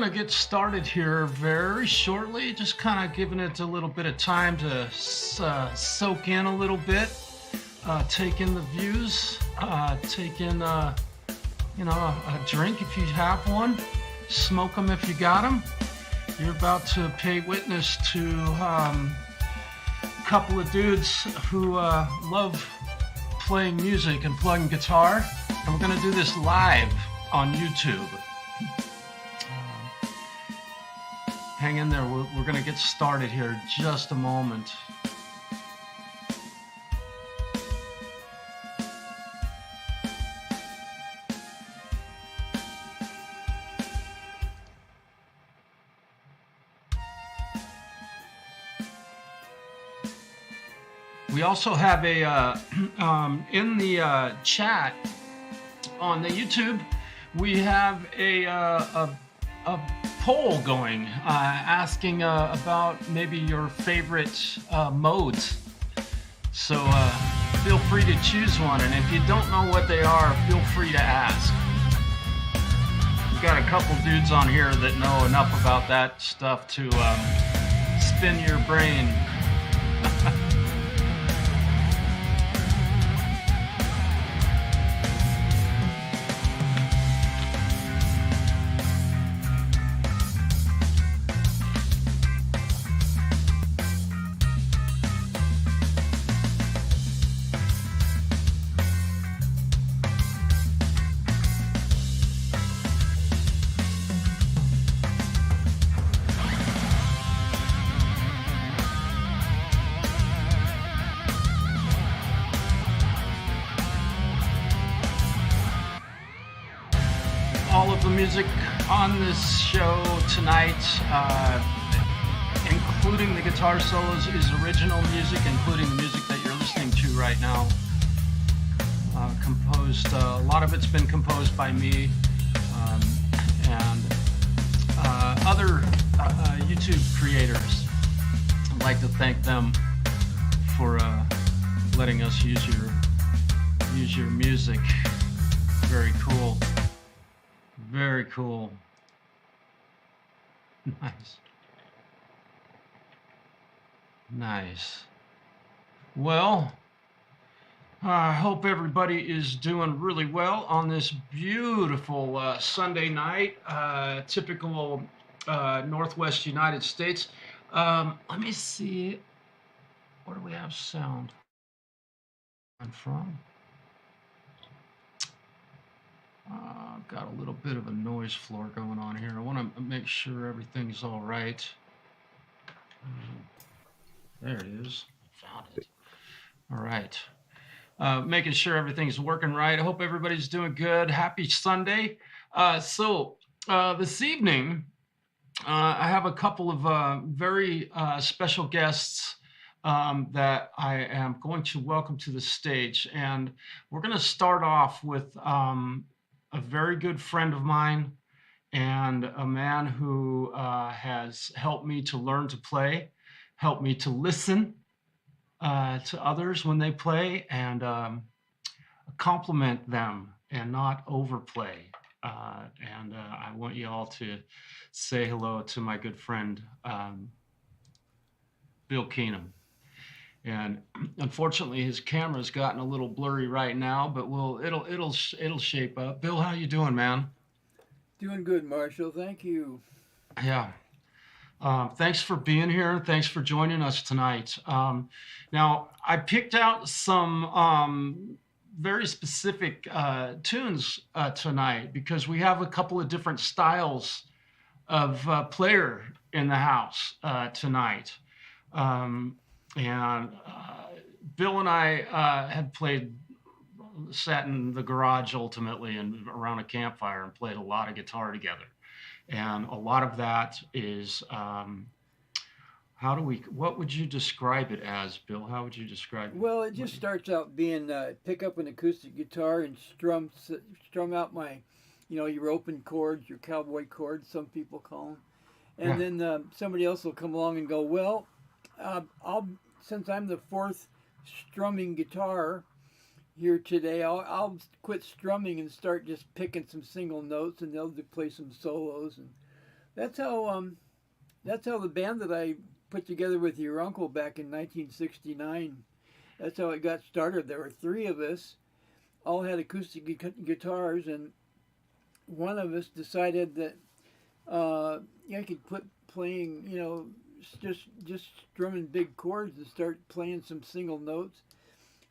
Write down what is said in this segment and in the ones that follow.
to get started here very shortly, just kind of giving it a little bit of time to soak in a little bit, take in the views, take in, a drink if you have one, smoke them if you got them. You're about to pay witness to a couple of dudes who love playing music and playing guitar, and we're going to do this live on YouTube. Hang in there, we're going to get started here in just a moment. We also have a, in the chat on the YouTube, we have a poll going, asking about maybe your favorite modes. So feel free to choose one, and if you don't know what they are, feel free to ask. We've got a couple dudes on here that know enough about that stuff to spin your brain. All of the music on this show tonight, including the guitar solos, is original music, including the music that you're listening to right now. Composed, a lot of it's been composed by me and other YouTube creators. I'd like to thank them for letting us use your music. Very cool. Very cool. Nice. Nice. Well, I hope everybody is doing really well on this beautiful Sunday night, typical Northwest United States. Let me see. Where do we have sound from? Got a little bit of a noise floor going on here. I want to make sure everything's all right. There it is. I found it. All right. Making sure everything's working right. I hope everybody's doing good. Happy Sunday. So this evening, I have a couple of very special guests that I am going to welcome to the stage. And we're going to start off with a very good friend of mine and a man who has helped me to learn to play, helped me to listen to others when they play, and compliment them and not overplay. And I want you all to say hello to my good friend, Bill Keenum. And unfortunately, his camera's gotten a little blurry right now, but it'll shape up. Bill, how you doing, man? Doing good, Marshall. Thank you. Yeah. Thanks for being here. Thanks for joining us tonight. Now, I picked out some very specific tunes tonight because we have a couple of different styles of player in the house tonight. And Bill and I had sat in the garage ultimately and around a campfire and played a lot of guitar together. And a lot of that is, what would you describe it as, Bill? How would you describe it? Well, it just starts out being pick up an acoustic guitar and strum out my, your open chords, your cowboy chords, some people call them. And then somebody else will come along and go, well, since I'm the fourth strumming guitar here today, I'll quit strumming and start just picking some single notes, and they'll play some solos, and That's how the band that I put together with your uncle back in 1969. That's how it got started. There were three of us, all had acoustic guitars, and one of us decided that I could quit playing, just strumming big chords and start playing some single notes.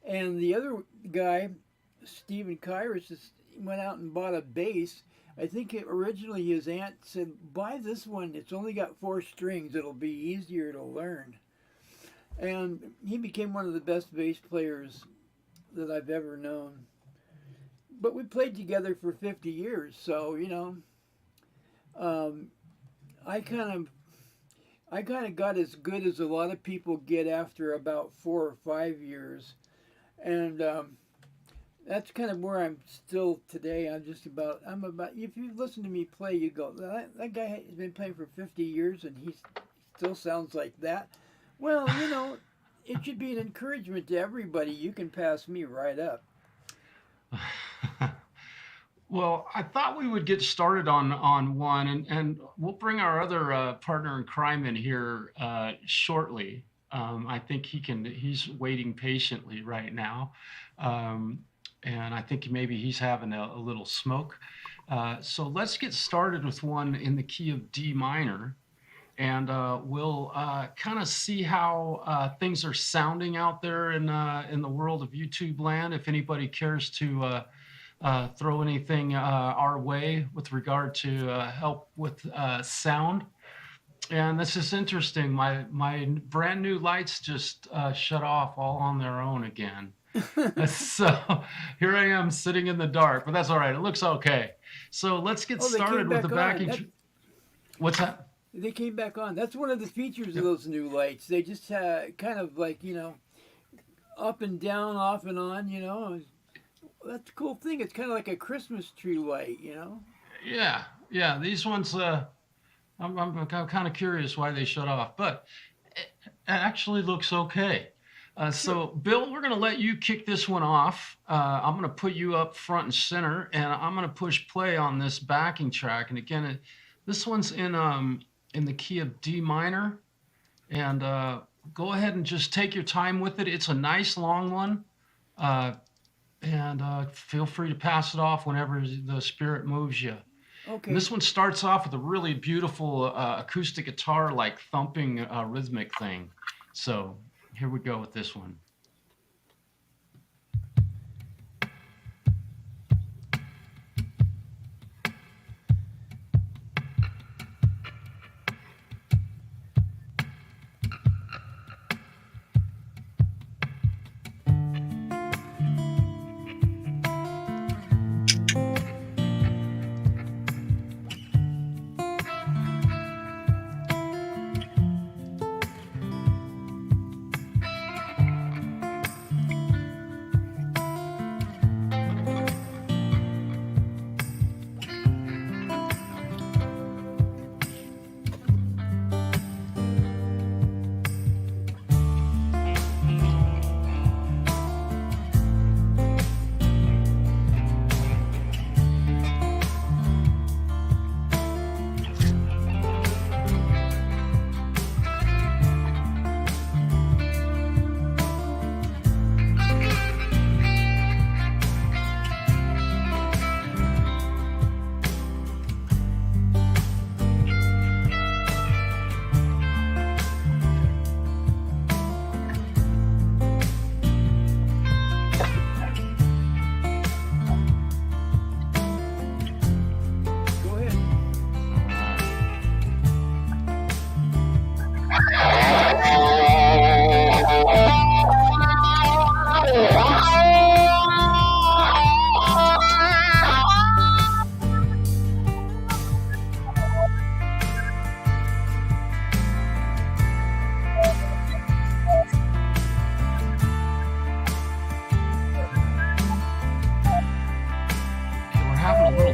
And the other guy, Stephen Kyrus, went out and bought a bass. I think originally his aunt said, buy this one. It's only got 4 strings. It'll be easier to learn. And he became one of the best bass players that I've ever known. But we played together for 50 years. So, I kind of got as good as a lot of people get after about 4 or 5 years. And that's kind of where I'm still today. I'm about, if you listen to me play, you go, that guy has been playing for 50 years and he still sounds like that. Well, it should be an encouragement to everybody. You can pass me right up. Well, I thought we would get started on one, and we'll bring our other partner in crime in here shortly. I think he's waiting patiently right now. And I think maybe he's having a little smoke. So let's get started with one in the key of D minor. And we'll kind of see how things are sounding out there in the world of YouTube land. If anybody cares to throw anything our way with regard to help with sound. And this is interesting. My brand new lights just shut off all on their own again. So here I am sitting in the dark, but that's all right. It looks okay. So let's get started with the backing. What's that? They came back on. That's one of the features of those new lights. They just kind of like, up and down, off and on, That's a cool thing. It's kind of like a Christmas tree light, Yeah. These ones, I'm kind of curious why they shut off, but it actually looks okay. So, Bill, we're going to let you kick this one off. I'm going to put you up front and center, and I'm going to push play on this backing track. And again, this one's in the key of D minor. And go ahead and just take your time with it. It's a nice long one. And feel free to pass it off whenever the spirit moves you. Okay. And this one starts off with a really beautiful acoustic guitar, like thumping rhythmic thing. So here we go with this one.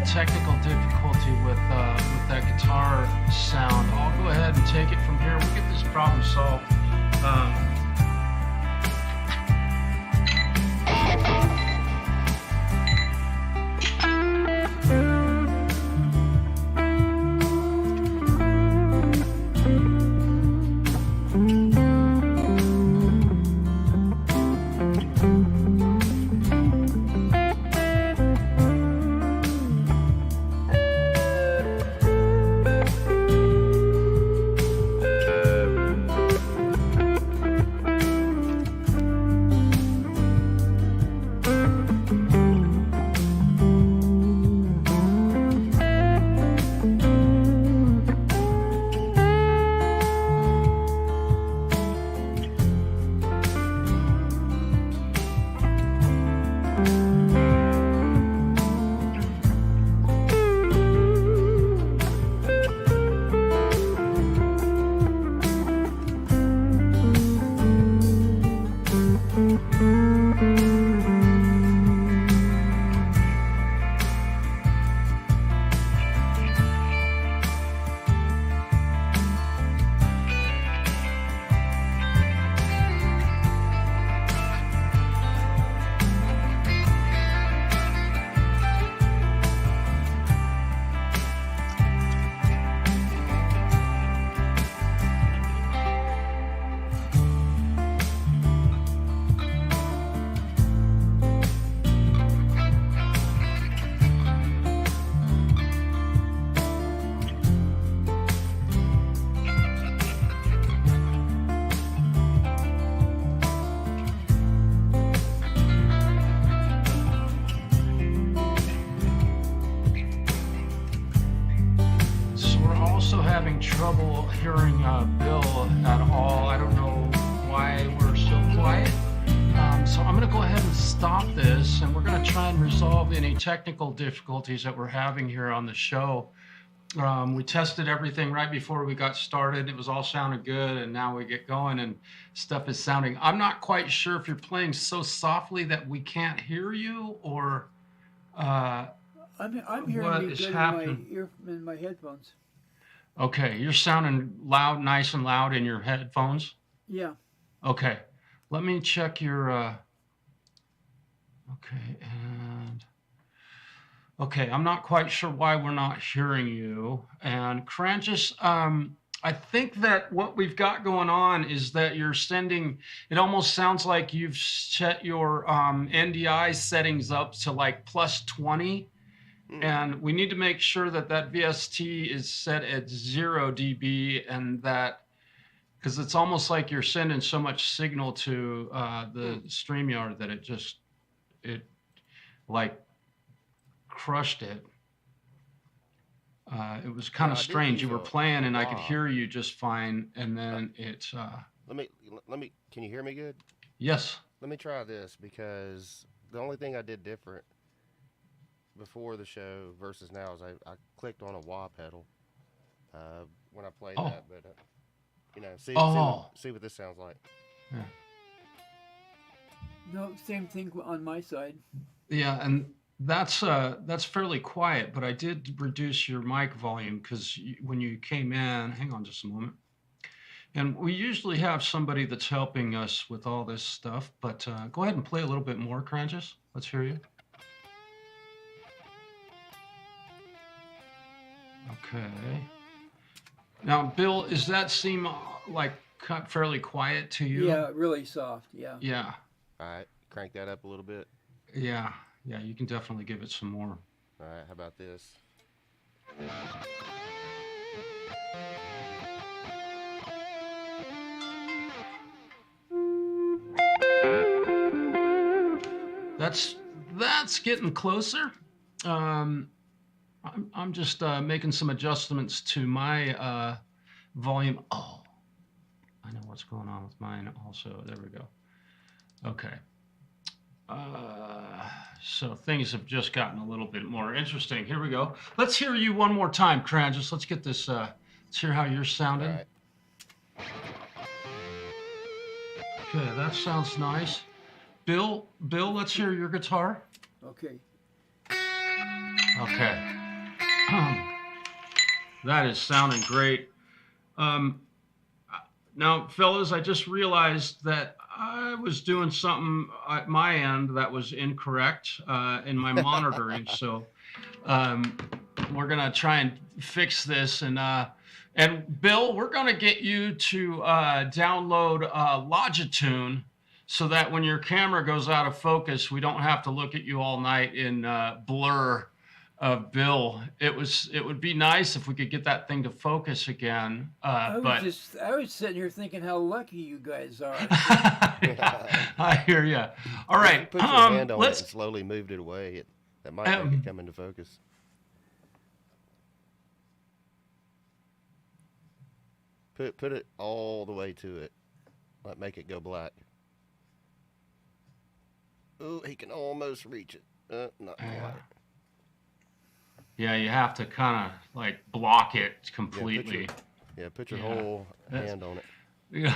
Technical difficulty with that guitar sound. I'll go ahead and take it from here. We'll get this problem solved. hearing Bill at all. I don't know why we're so quiet. So I'm going to go ahead and stop this, and we're going to try and resolve any technical difficulties that we're having here on the show. We tested everything right before we got started. It was all sounding good, and now we get going and stuff is sounding. I'm not quite sure if you're playing so softly that we can't hear you, or I'm hearing what you is good happening? in my headphones. Okay, you're sounding loud, nice and loud in your headphones. Yeah. Okay, let me check your. Okay, and okay, I'm not quite sure why we're not hearing you. And CrAnJiS, I think that what we've got going on is that you're sending. It almost sounds like you've set your NDI settings up to like +20. And we need to make sure that that VST is set at 0 dB, and that, because it's almost like you're sending so much signal to the StreamYard that it like crushed it. It was kind of strange. You were playing and I could hear you just fine, and then it. Let me. Can you hear me good? Yes. Let me try this, because the only thing I did different before the show versus now is I clicked on a wah pedal when I played that, but see what this sounds like. Yeah. No, same thing on my side. Yeah, and that's fairly quiet, but I did reduce your mic volume because when you came in, hang on just a moment. And we usually have somebody that's helping us with all this stuff, but go ahead and play a little bit more, CrAnJiS. Let's hear you. Okay. Now, Bill, does that seem like fairly quiet to you? Yeah, really soft. Yeah. Yeah. All right, crank that up a little bit. Yeah, you can definitely give it some more. All right, how about this? That's getting closer. I'm just making some adjustments to my volume. Oh, I know what's going on with mine also. There we go. Okay. So things have just gotten a little bit more interesting. Here we go. Let's hear you one more time, CrAnJiS. Let's get this. Let's hear how you're sounding. All right. Okay, that sounds nice. Bill, let's hear your guitar. Okay. Okay. That is sounding great. Now, fellas, I just realized that I was doing something at my end that was incorrect in my monitoring. So we're gonna try and fix this. And Bill, we're gonna get you to download Logitune, so that when your camera goes out of focus, we don't have to look at you all night in blur of Bill. It would be nice if we could get that thing to focus again. I was sitting here thinking how lucky you guys are. I hear you. All right, Put your hand on it and slowly moved it away. That might make it come into focus. Put it all the way to it. Like, make it go black. Oh, he can almost reach it. Not quite. Yeah, you have to kind of like block it completely. Put your whole hand on it. Yeah.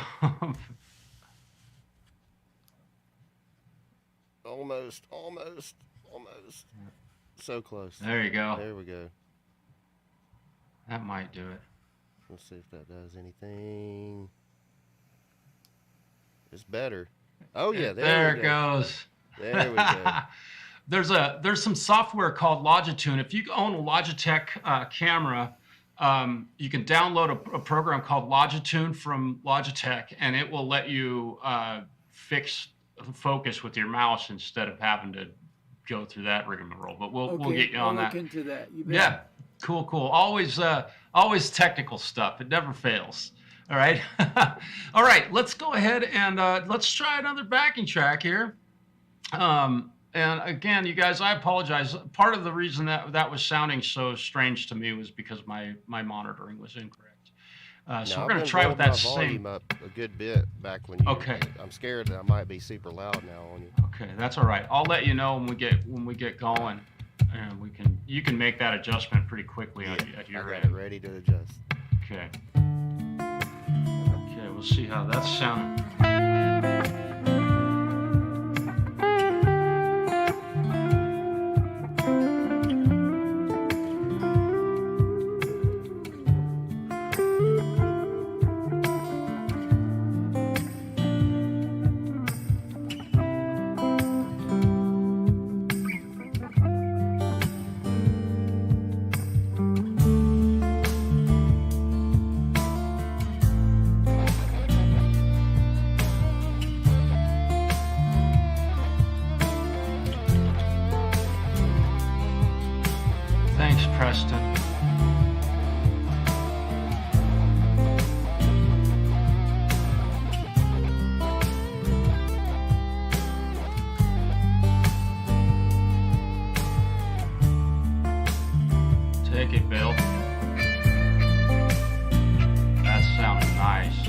Almost. So close. There you go. There we go. That might do it. Let's see if that does anything. It's better. Oh yeah, there it goes. There we go. There's some software called Logitune. If you own a Logitech camera, you can download a program called Logitune from Logitech, and it will let you fix focus with your mouse instead of having to go through that rigmarole. But we'll get you on that. I'll look into that. You bet. Yeah, cool. Always technical stuff. It never fails. All right. All right. Let's go ahead and let's try another backing track here. And again, you guys, I apologize. Part of the reason that was sounding so strange to me was because my monitoring was incorrect. So Now, we're I've going to been try with building that my same. volume up a good bit back when you. Okay. I'm scared that I might be super loud now on you. Okay, that's all right. I'll let you know when we get going, and you can make that adjustment pretty quickly at your I got end. it ready to adjust. Okay. Okay, we'll see how that's sounding. Thanks, Preston. Take it, Bill. That sounded nice.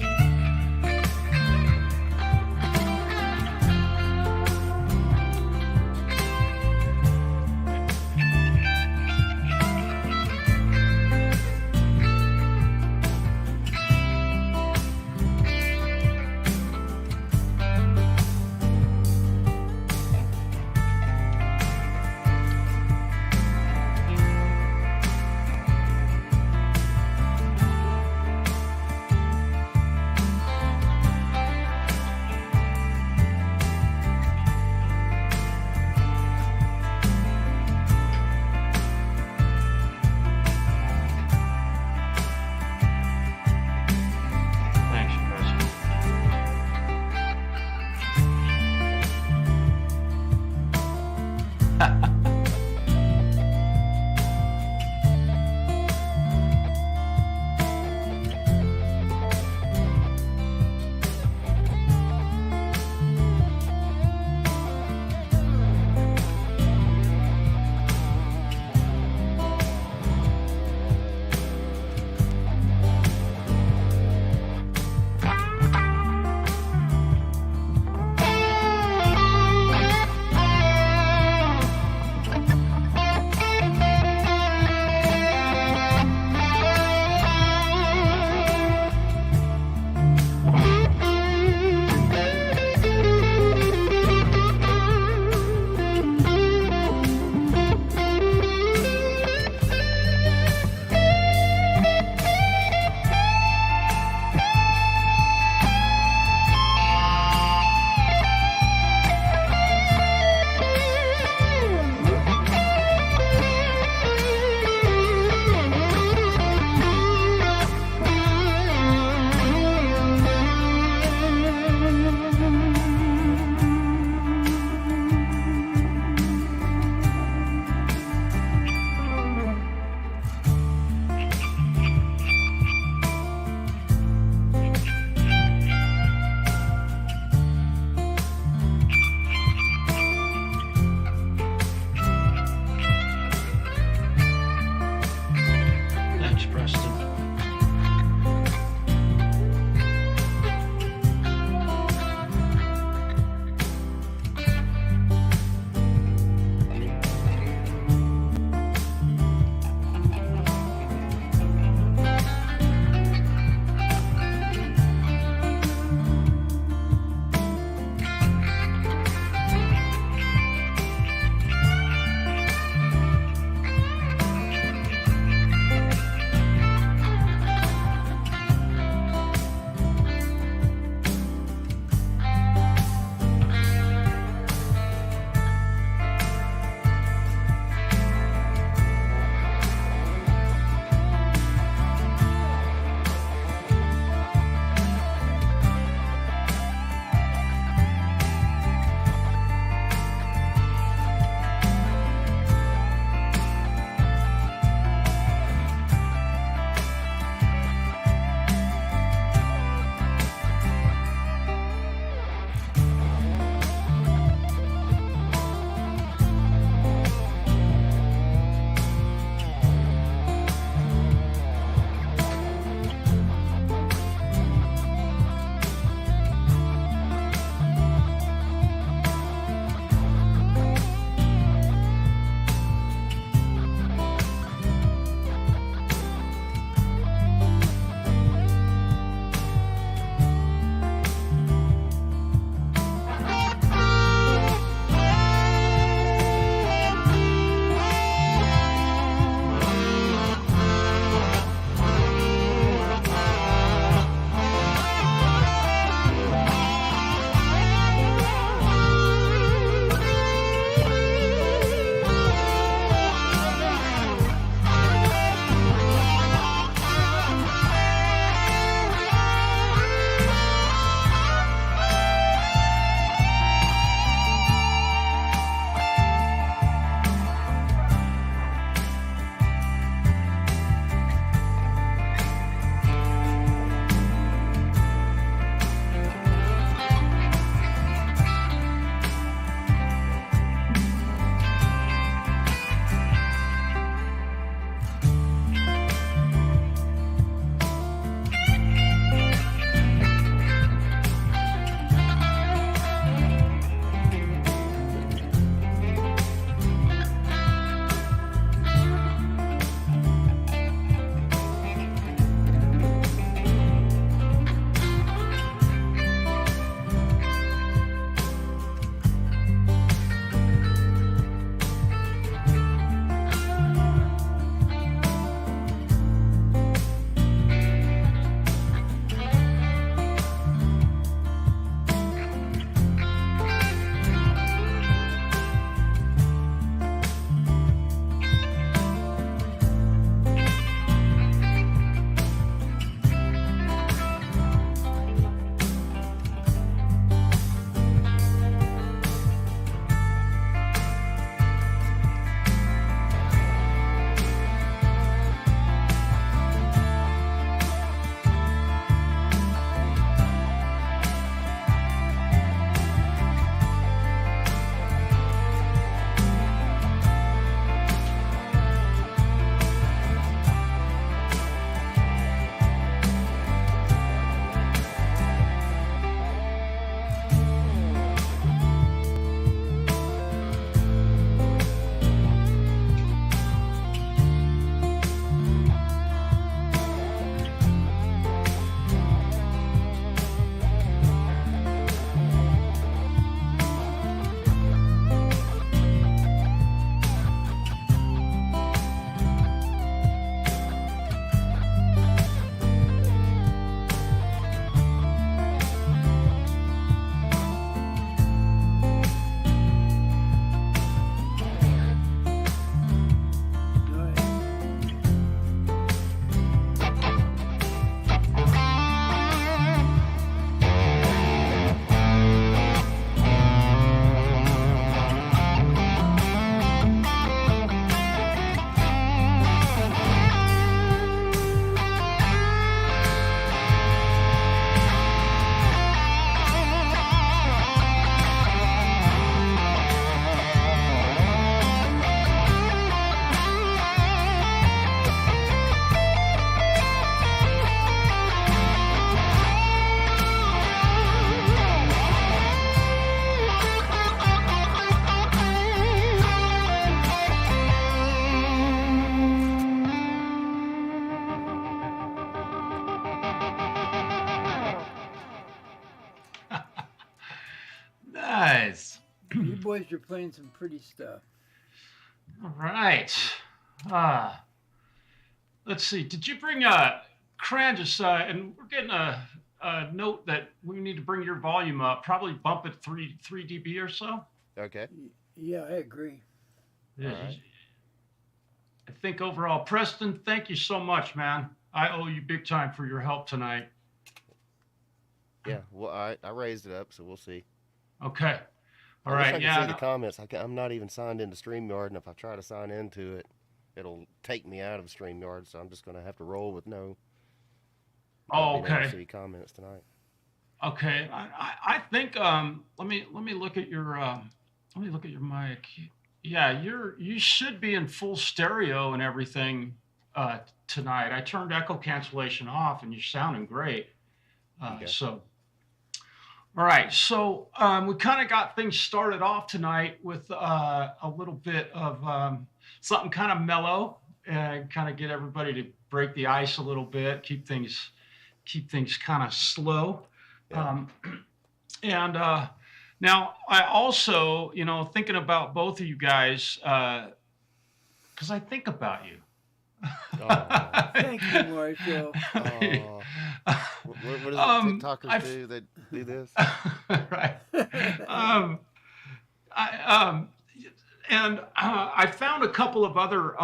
boys are playing some pretty stuff. All right. Let's see. Did you bring CrAnJiS? And we're getting a note that we need to bring your volume up. Probably bump it 3 dB or so. Okay. Yeah, I agree. Yeah. Right. I think overall, Preston, thank you so much, man. I owe you big time for your help tonight. Yeah. Well, I raised it up, so we'll see. Okay. All I right. wish I could see the comments. I'm not even signed into StreamYard, and if I try to sign into it, it'll take me out of StreamYard. So I'm just gonna have to roll with no. Oh, being able to okay. see comments tonight. Okay. I think let me look at your mic. Yeah, you should be in full stereo and everything tonight. I turned echo cancellation off, and you're sounding great. Okay. So. All right, so we kind of got things started off tonight with a little bit of something kind of mellow and kind of get everybody to break the ice a little bit, keep things kind of slow. Yeah. And now I also, thinking about both of you guys, because I think about you. Oh. Thank you, Marshall. Oh. What does TikTokers do? They do this. Right. I found a couple of other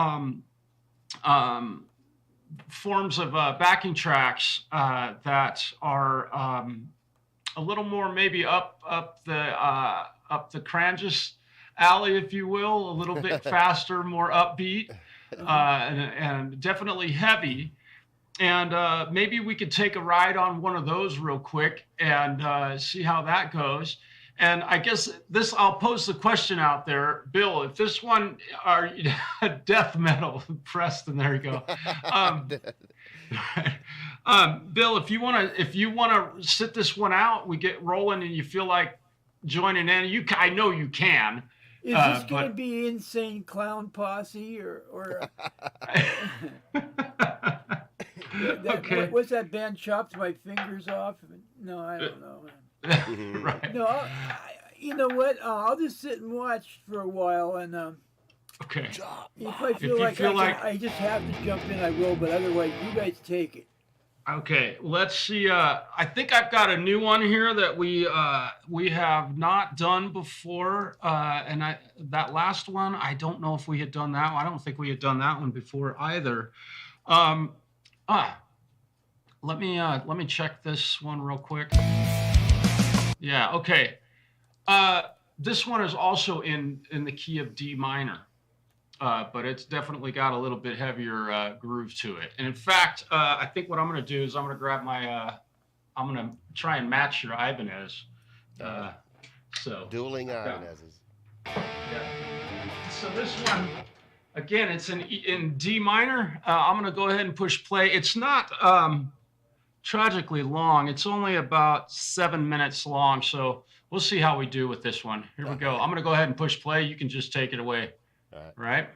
forms of backing tracks that are a little more maybe up the CrAnJiS alley, if you will, a little bit faster, more upbeat, and definitely heavy. And maybe we could take a ride on one of those real quick and see how that goes. And I guess I'll pose the question out there, Bill, if this one are death metal, Preston, there you go. Bill, if you want to sit this one out, we get rolling and you feel like joining in, I know you can. Is this going to be Insane Clown Posse or okay. What's that band, Chopped My Fingers Off? No, I don't know. Right. No, you know what? I'll just sit and watch for a while, and okay. if I feel like I just have to jump in, I will. But otherwise, you guys take it. Okay, let's see. I think I've got a new one here that we have not done before, and that last one, I don't know if we had done that one. I don't think we had done that one before either. Let me check this one real quick. Yeah, okay. This one is also in the key of D minor, but it's definitely got a little bit heavier groove to it. And in fact, I think what I'm going to do is I'm going to grab my, I'm going to try and match your Ibanez. So Dueling Ibanezes. Yeah. So this one, again, it's in D minor. I'm going to go ahead and push play. It's not tragically long. It's only about 7 minutes long. So we'll see how we do with this one. Here we go. I'm going to go ahead and push play. You can just take it away. All right. Right?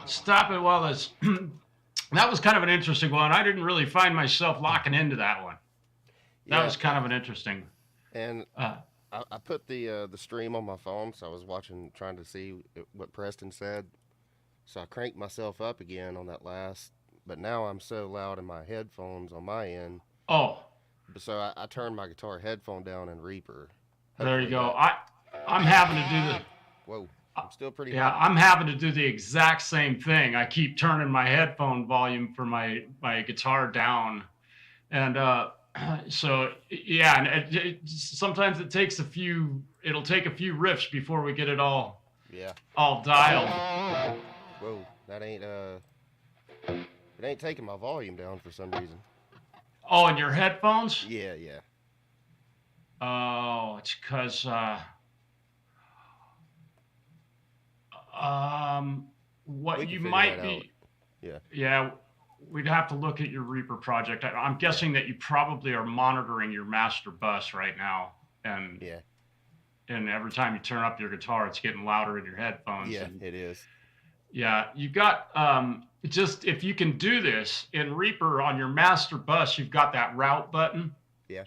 stop it while this. That was kind of an interesting one. I didn't really find myself locking into that one. That was kind of an interesting. And I put the stream on my phone, so I was trying to see what Preston said. So I cranked myself up again on that last, but now I'm so loud in my headphones on my end. Oh. So I turned my guitar headphone down in Reaper. There you go. I'm having to do the. Whoa. I'm still pretty. Yeah, high. I'm having to do the exact same thing. I keep turning my headphone volume for my guitar down, and so yeah, and sometimes it'll take a few riffs before we get it all dialed. Whoa, that ain't it ain't taking my volume down for some reason. Oh, and your headphones? Yeah. Oh, it's because what you might be. Yeah, we'd have to look at your Reaper project. I'm guessing that you probably are monitoring your master bus right now, and every time you turn up your guitar, it's getting louder in your headphones. Yeah, it is. Yeah, you got just if you can do this in Reaper on your master bus, you've got that route button. Yeah.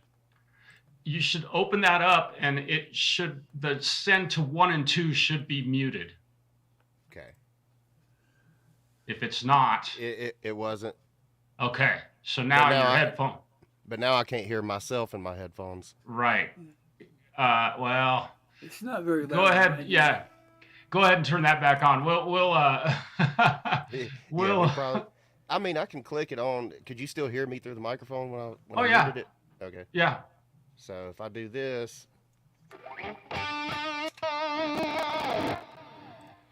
You should open that up, and the send to 1 and 2 should be muted. Okay. If it's not, it wasn't. Okay, so now your headphone. But now I can't hear myself in my headphones. Right. Well. It's not very loud. Go ahead. Yeah. Go ahead and turn that back on. We'll I mean, I can click it on. Could you still hear me through the microphone when I muted it? Okay. Yeah. So if I do this,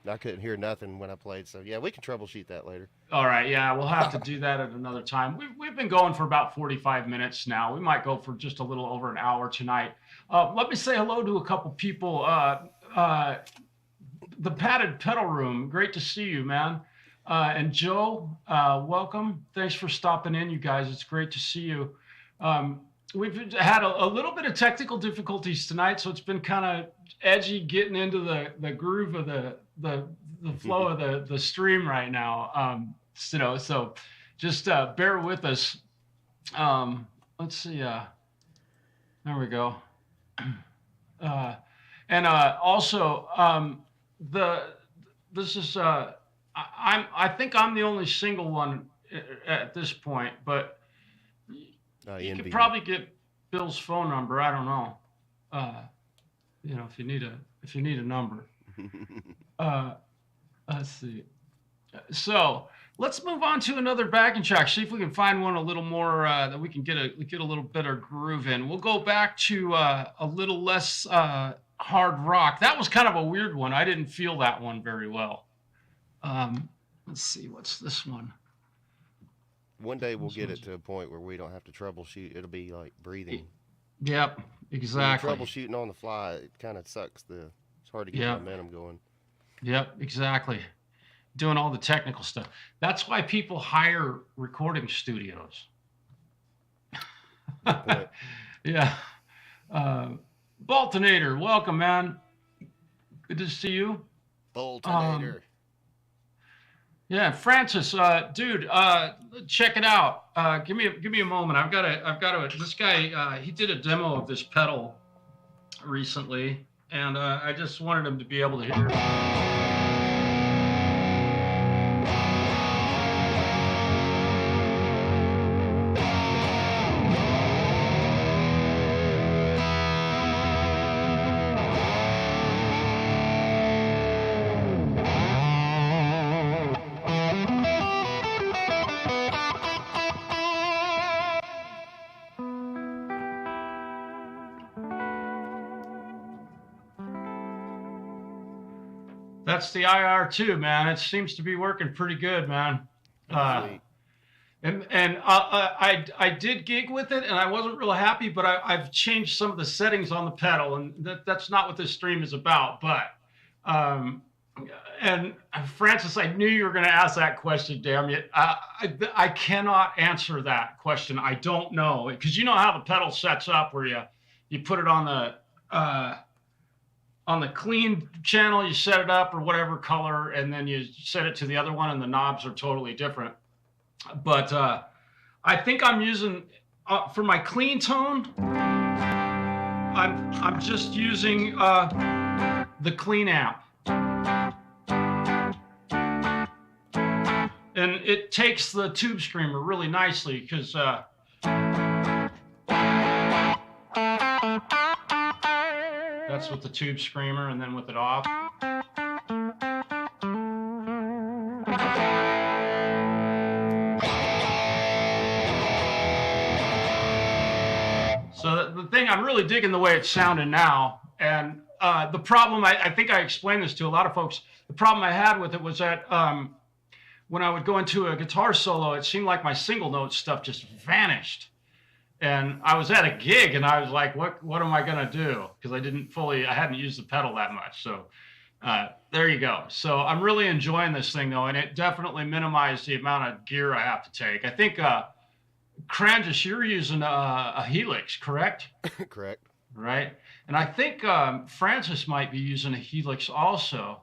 I couldn't hear nothing when I played. So yeah, we can troubleshoot that later. All right. Yeah, we'll have to do that at another time. We've been going for about 45 minutes now. We might go for just a little over an hour tonight. Let me say hello to a couple people. The Padded Pedal Room. Great to see you, man. And Joe, welcome. Thanks for stopping in, you guys. It's great to see you. We've had a little bit of technical difficulties tonight, so it's been kind of edgy getting into the groove of the flow of the stream right now. So just bear with us. Let's see. There we go. And also, I think I'm the only single one at this point, but you could probably get Bill's phone number. I don't know. If you need a number. Let's see. So let's move on to another backing track. See if we can find one a little more that we can get a little better groove in. We'll go back to a little less hard rock. That was kind of a weird one. I didn't feel that one very well. Let's see. What's this one? One day we'll get it to a point where we don't have to troubleshoot. It'll be like breathing. Yep, exactly. Troubleshooting on the fly, it kind of sucks. It's hard to get momentum going. Yep, exactly. Doing all the technical stuff. That's why people hire recording studios. Yeah. Boltonator, welcome, man. Good to see you. Boltonator. Yeah, Francis, dude, check it out. Give me a moment. I've got to. This guy, he did a demo of this pedal recently, and I just wanted him to be able to hear it. That's the IR2, man. It seems to be working pretty good, man. I did gig with it, and I wasn't real happy, but I've changed some of the settings on the pedal, and that's not what this stream is about. But and Francis, I knew you were going to ask that question. Damn it, I cannot answer that question. I don't know, because you know how the pedal sets up, where you put it on the on the clean channel, you set it up or whatever color, and then you set it to the other one, and the knobs are totally different. But I think I'm using for my clean tone. I'm just using the clean amp, and it takes the tube screamer really nicely because that's with the tube screamer, and then with it off. So the thing, I'm really digging the way it's sounding now. And the problem, I think I explained this to a lot of folks, the problem I had with it was that when I would go into a guitar solo, it seemed like my single note stuff just vanished. And I was at a gig and I was like, what am I gonna do? Because I hadn't used the pedal that much. So there you go. So I'm really enjoying this thing though, and it definitely minimized the amount of gear I have to take. I think CrAnJiS, you're using a Helix, correct? Correct. Right. And I think Francis might be using a Helix also.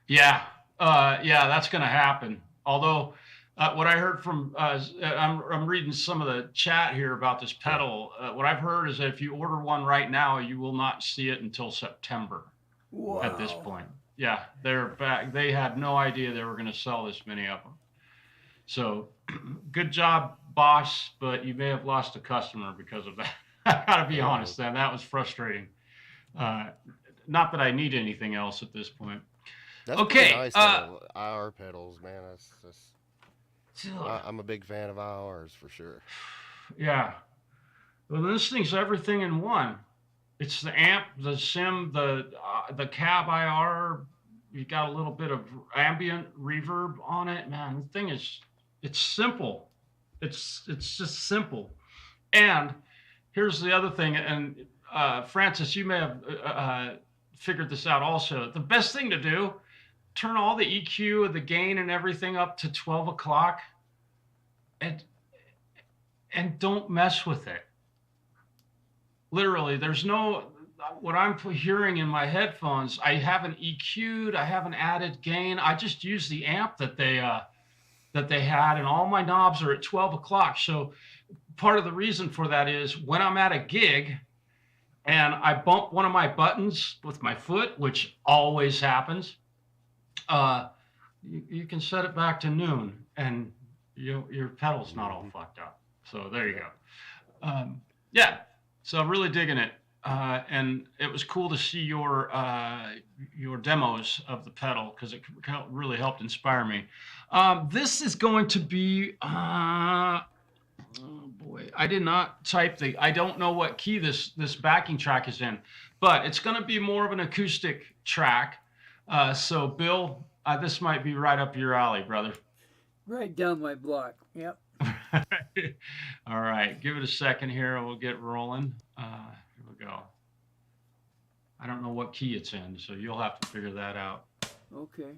Yeah, that's going to happen. Although what I heard from, I'm reading some of the chat here about this pedal. What I've heard is that if you order one right now, you will not see it until September. Wow. At this point. Yeah, they're back. They had no idea they were going to sell this many of them. So good job, boss, but you may have lost a customer because of that. I gotta be honest, that was frustrating. Not that I need anything else at this point. That's okay. Nice, IR pedals, man. I'm a big fan of IRs for sure. Yeah. Well, this thing's everything in one. It's the amp, the sim, the cab IR. You got a little bit of ambient reverb on it, man. The thing is, it's simple. It's just simple. And here's the other thing, and Francis, you may have figured this out also. The best thing to do, turn all the EQ, the gain, and everything up to 12 o'clock, and don't mess with it. Literally, there's no, what I'm hearing in my headphones, I haven't EQ'd, I haven't added gain. I just use the amp that they had, and all my knobs are at 12 o'clock. So part of the reason for that is when I'm at a gig and I bump one of my buttons with my foot, which always happens, you can set it back to noon and your pedal's not all fucked up. So there you go. Yeah, so I'm really digging it. And it was cool to see your demos of the pedal because it really helped inspire me. This is going to be, oh boy, I did not type I don't know what key this backing track is in, but it's going to be more of an acoustic track. So Bill, this might be right up your alley, brother. Right down my block. Yep. All right, give it a second here. We'll get rolling. Here we go. I don't know what key it's in, so you'll have to figure that out. Okay.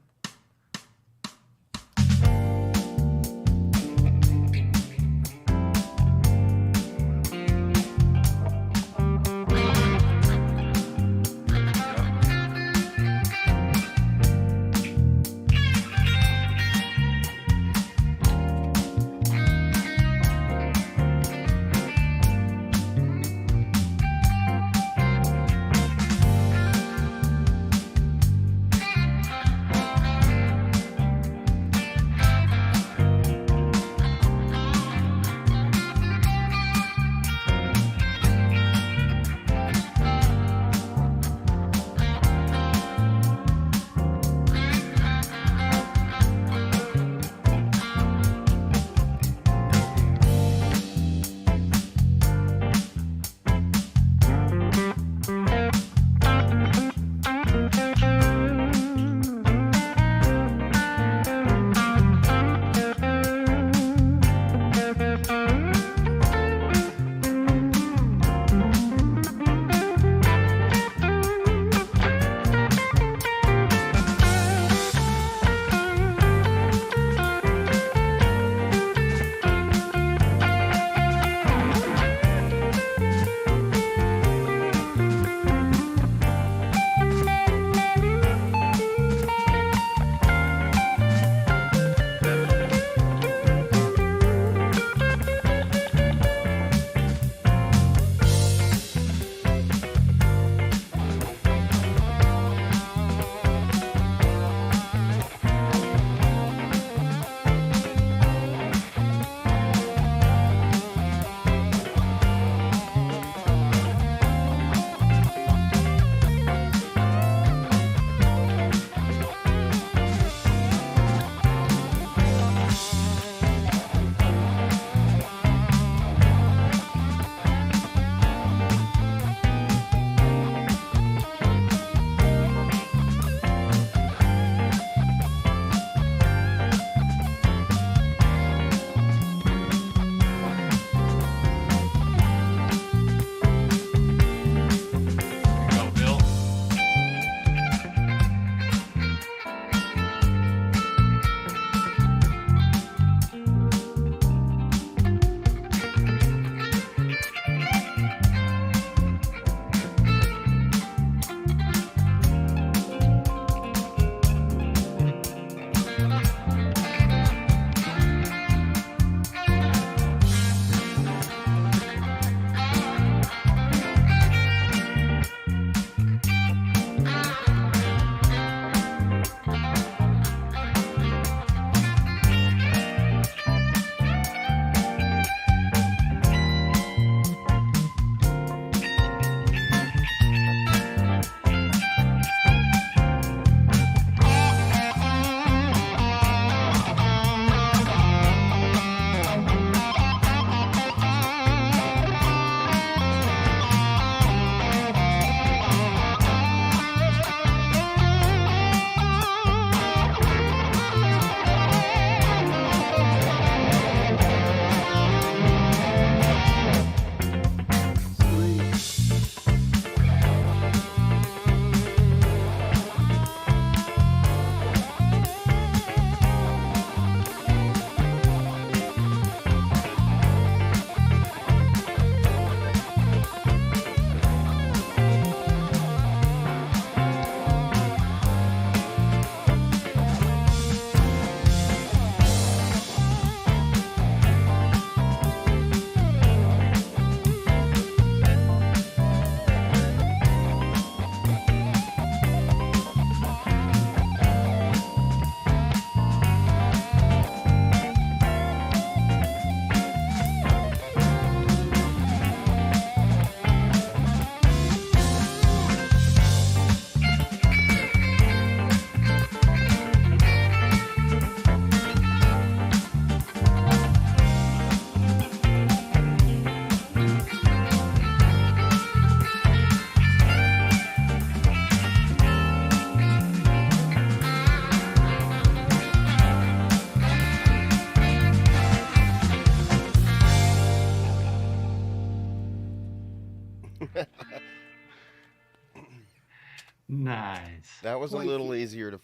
That was a Boy, little easier to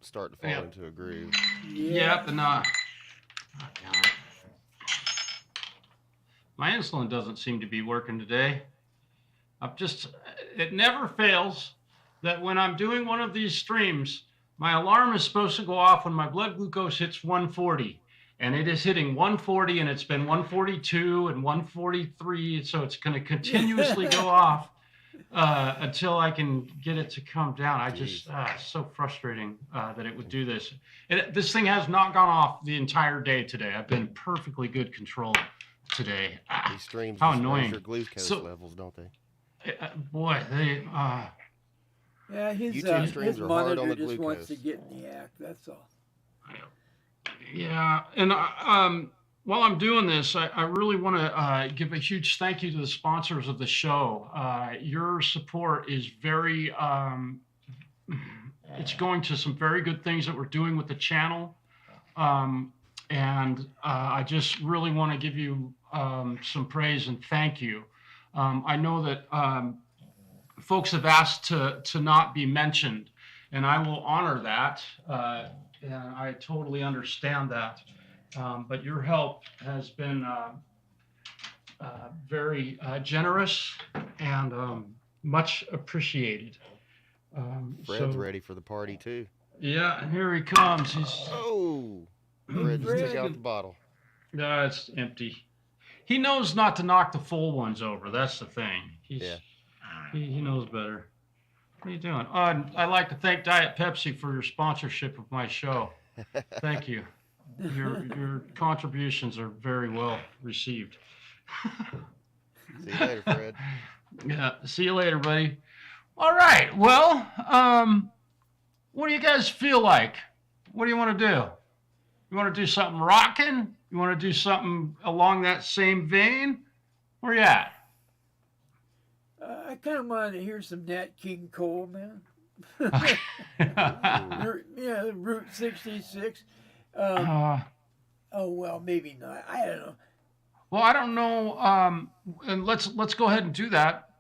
start to fall into a groove. Yep, and oh, damn it. My insulin doesn't seem to be working today. It never fails that when I'm doing one of these streams, my alarm is supposed to go off when my blood glucose hits 140. And it is hitting 140, and it's been 142 and 143. So it's going to continuously go off until I can get it to come down. It's so frustrating that it would do this. This thing has not gone off the entire day today. I've been perfectly good control today. These streams how just annoying. raise your glucose levels, don't they? Boy, they. Yeah, his YouTube streams are hard on monitor the just wants glucose. to get in the act. That's all. Yeah, and while I'm doing this, I really want to give a huge thank you to the sponsors of the show. Your support is very. It's going to some very good things that we're doing with the channel. And I just really want to give you some praise and thank you. I know that folks have asked to not be mentioned, and I will honor that. And I totally understand that. But your help has been very generous and much appreciated. Fred's ready for the party too. Yeah, and here he comes. Fred just took out the bottle. No, it's empty. He knows not to knock the full ones over. That's the thing. He knows better. What are you doing? I'd like to thank Diet Pepsi for your sponsorship of my show. Thank you. Your contributions are very well received. See you later, Fred. Yeah, see you later, buddy. All right. Well, what do you guys feel like? What do you want to do? You want to do something rocking? You want to do something along that same vein? Where you at? I kind of wanted to hear some Nat King Cole, man. Route 66. Oh, well, maybe not. I don't know. Well, I don't know. And let's go ahead and do that.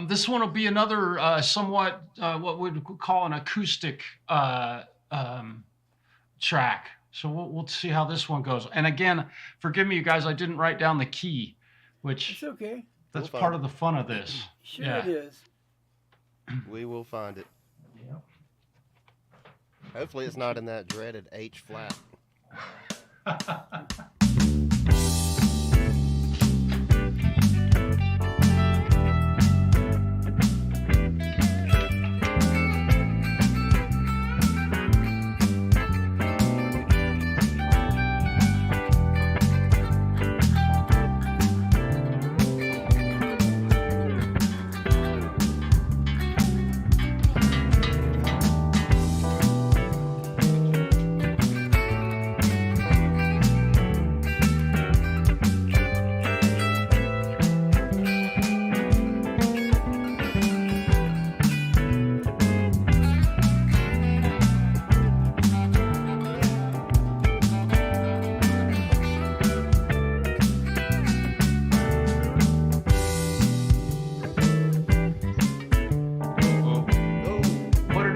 This one will be another somewhat what we'd call an acoustic track. So we'll see how this one goes. And again, forgive me, you guys, I didn't write down the key, which it's okay. That's part of the fun of this. Sure it is. We will find it. Yep. Hopefully it's not in that dreaded H flat.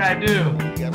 I do. You got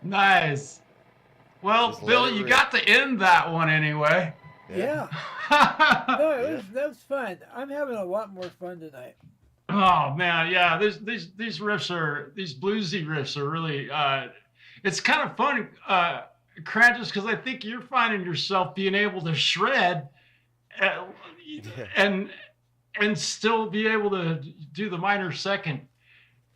Nice. Well, Just let Bill, it you rip. got to end that one anyway. Yeah. Oh No, that was fun. I'm having a lot more fun tonight. man, yeah. These riffs are these bluesy riffs are really. It's kind of fun, CrAnJiS, because I think you're finding yourself being able to shred, uh, Yeah. and still be able to do the minor second.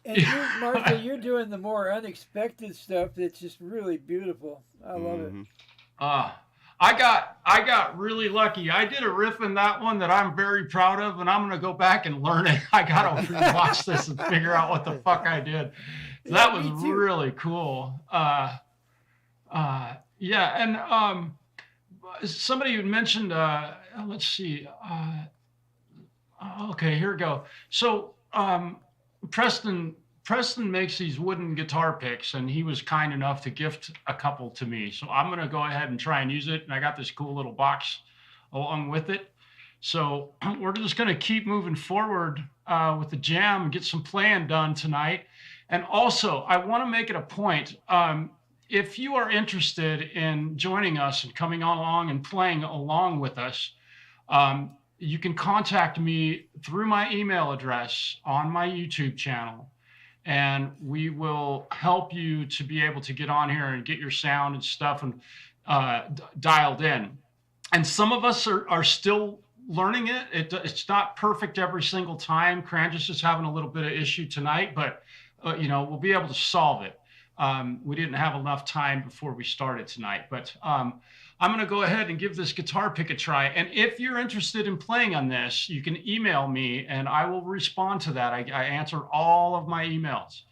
And you, Marshall, you're doing the more unexpected stuff that's just really beautiful. I love it. Uh, I got really lucky. I did a riff in that one that I'm very proud of, and I'm gonna go back and learn it. I gotta watch this and figure out what the fuck I did. That Yeah, was me too. really cool. Yeah, and somebody had mentioned. Let's see. Okay, here we go. So Preston makes these wooden guitar picks, and he was kind enough to gift a couple to me. So I'm gonna go ahead and try and use it. And I got this cool little box along with it. So we're just gonna keep moving forward with the jam and get some playing done tonight. And also, I want to make it a point. If you are interested in joining us and coming along and playing along with us, you can contact me through my email address on my YouTube channel, and we will help you to be able to get on here and get your sound and stuff and dialed in. And some of us are still learning it. It's not perfect every single time. CrAnJiS is having a little bit of issue tonight, but we'll be able to solve it. We didn't have enough time before we started tonight, but I'm going to go ahead and give this guitar pick a try. And if you're interested in playing on this, you can email me and I will respond to that. I answer all of my emails.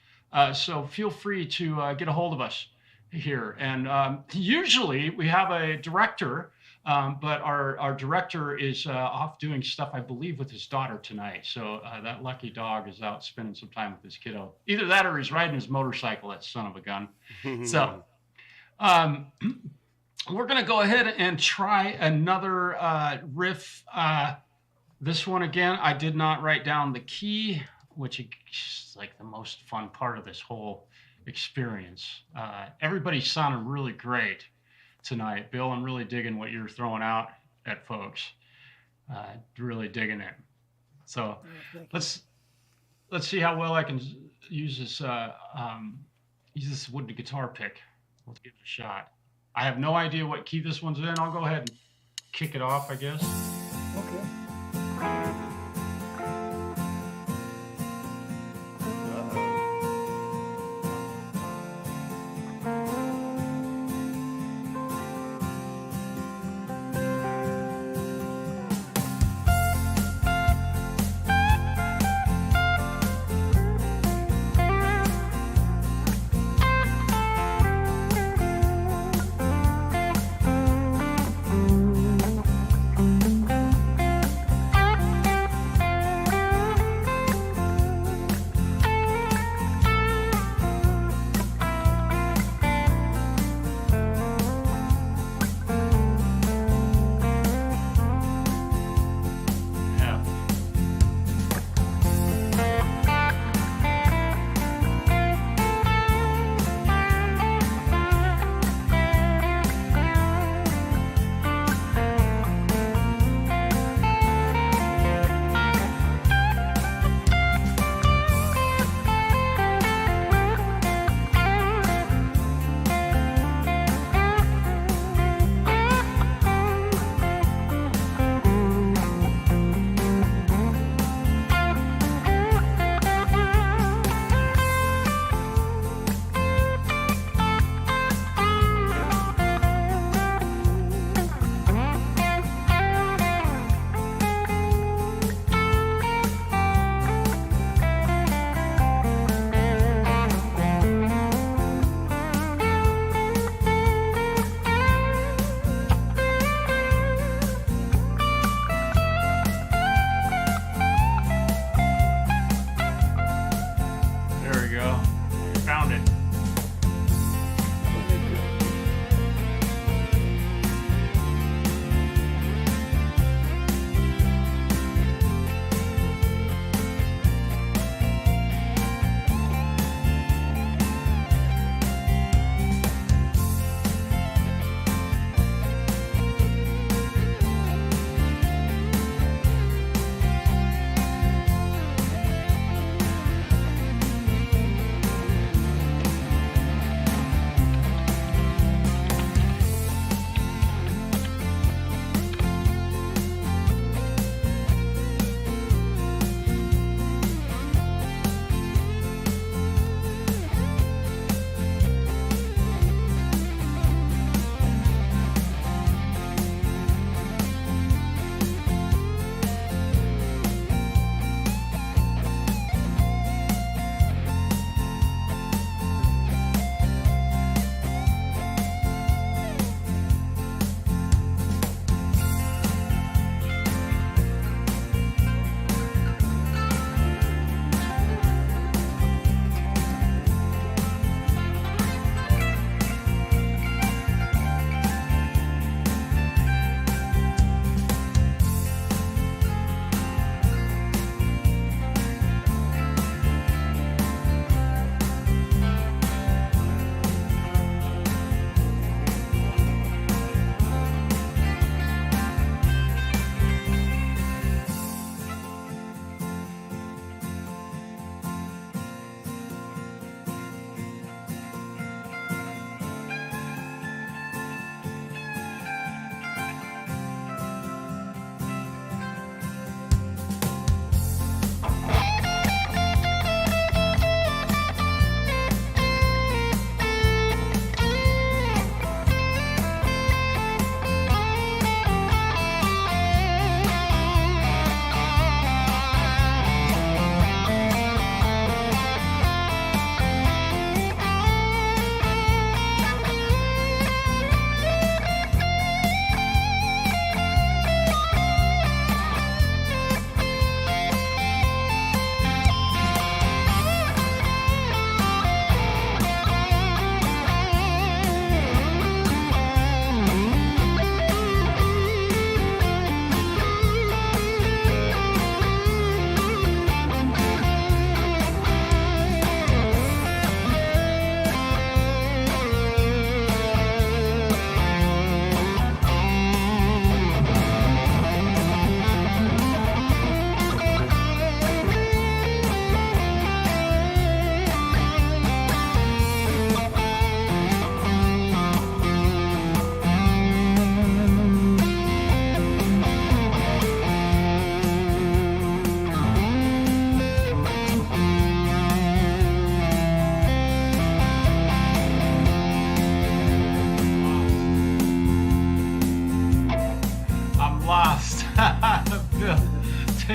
So feel free to get a hold of us here. And usually we have a director, but our director is off doing stuff, I believe, with his daughter tonight. So that lucky dog is out spending some time with his kiddo. Either that or he's riding his motorcycle, that son of a gun. So we're going to go ahead and try another riff. This one, again, I did not write down the key, which is like the most fun part of this whole experience. Everybody sounded really great tonight. Bill, I'm really digging what you're throwing out at folks. Really digging it. So let's see how well I can use this wooden guitar pick. Let's give it a shot. I have no idea what key this one's in. I'll go ahead and kick it off, I guess. Okay.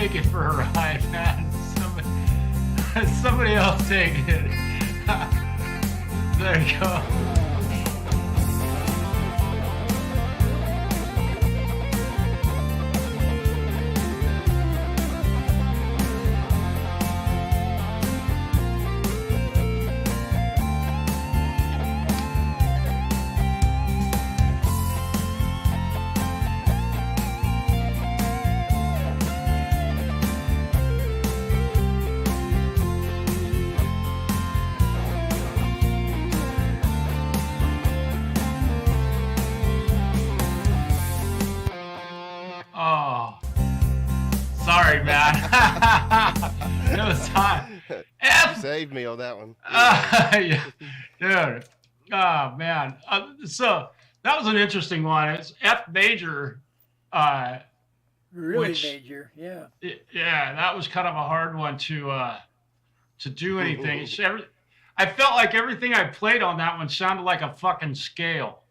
take it for a ride, man. Somebody else take it. There you go. Sorry, man. It was hot. You saved me on that one. Yeah. Dude. Oh, man. So that was an interesting one. It's F major. Really major, yeah. Yeah, that was kind of a hard one to do anything. I felt like everything I played on that one sounded like a fucking scale.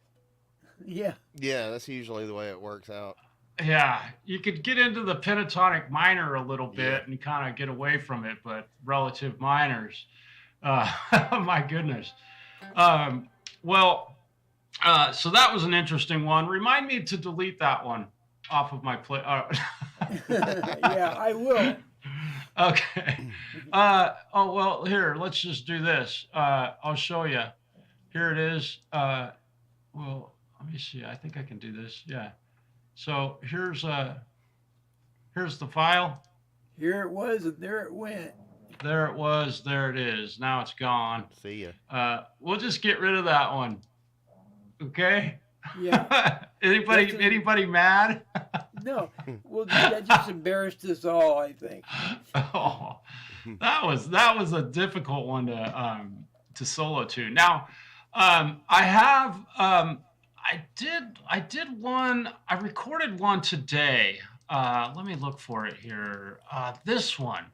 Yeah. Yeah, that's usually the way it works out. Yeah, you could get into the pentatonic minor a little bit and kind of get away from it, but relative minors, my goodness. So that was an interesting one. Remind me to delete that one off of my play. Yeah, I will. Okay. Well, here, let's just do this. I'll show you. Here it is. Well, let me see. I think I can do this. Yeah. So here's the file. Here it was, and there it went. There it was. There it is. Now it's gone. See ya. We'll just get rid of that one. Okay. Yeah. Anybody mad? No. Well, that just embarrassed us all, I think. Oh, that was a difficult one to solo to. Now, I did one. I recorded one today. Let me look for it here. This one.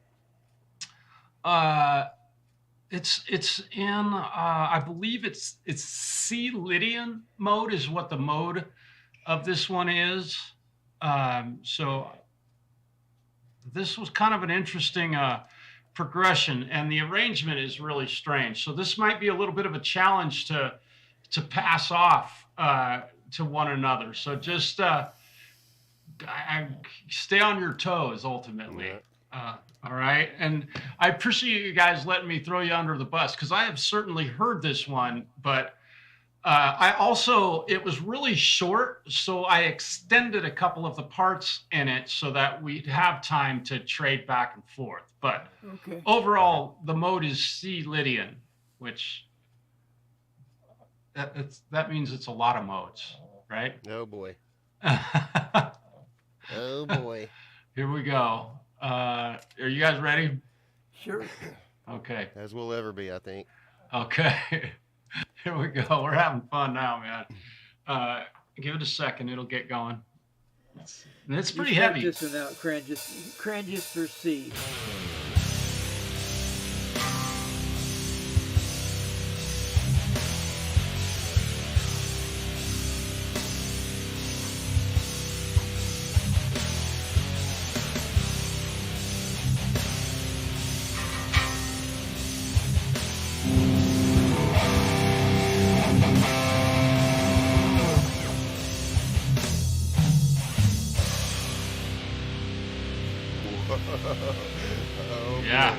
It's in. I believe it's C Lydian mode is what the mode of this one is. So this was kind of an interesting progression, and the arrangement is really strange. So this might be a little bit of a challenge to pass off to one another. So just stay on your toes, ultimately. All right. And I appreciate you guys letting me throw you under the bus, because I have certainly heard this one, but it was really short, so I extended a couple of the parts in it so that we'd have time to trade back and forth. But overall, the mode is C Lydian, which that means it's a lot of modes, right? Oh boy. Oh boy. Here we go. Are you guys ready? Sure. Okay. As we'll ever be, I think. Okay. Here we go. We're having fun now, man. Give it a second. It'll get going. It's pretty heavy. This one out, CrAnJiS for C. Yeah.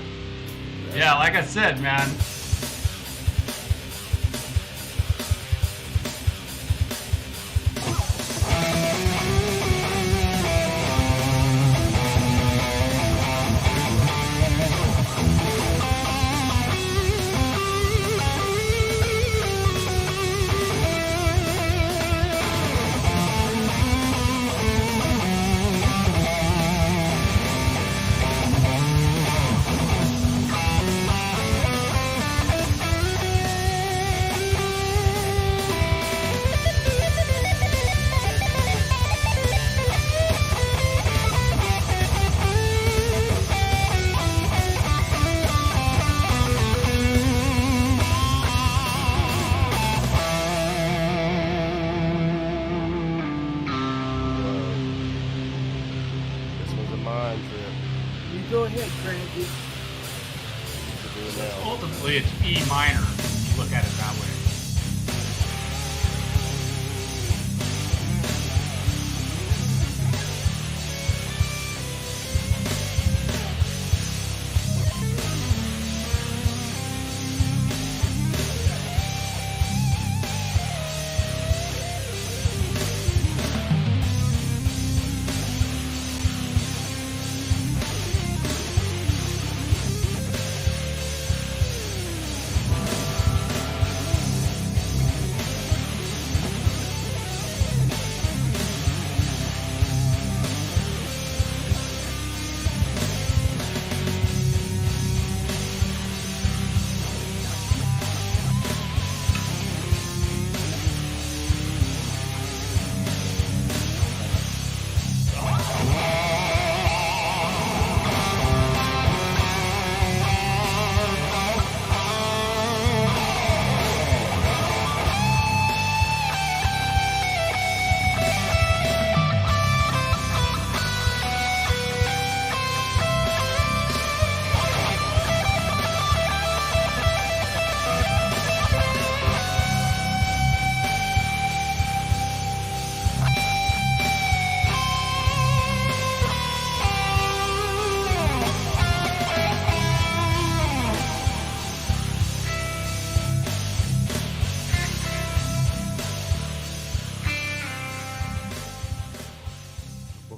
Yeah, like I said, man. Yeah, CrAnJiS. Ultimately, it's E minor. If you look at it that way.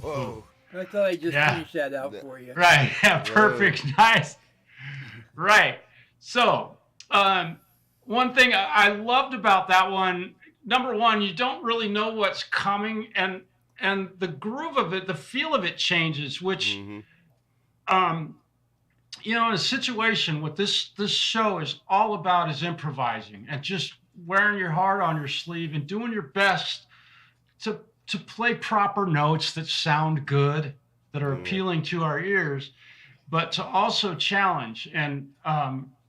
Whoa. I thought I'd just Yeah. finish that out for you. Right. Yeah. Perfect. Nice. Right. So, one thing I loved about that one, number one, you don't really know what's coming, and the groove of it, the feel of it changes, which, you know, in a situation with this show is all about is improvising and just wearing your heart on your sleeve and doing your best to play proper notes that sound good, that are appealing to our ears, but to also challenge. And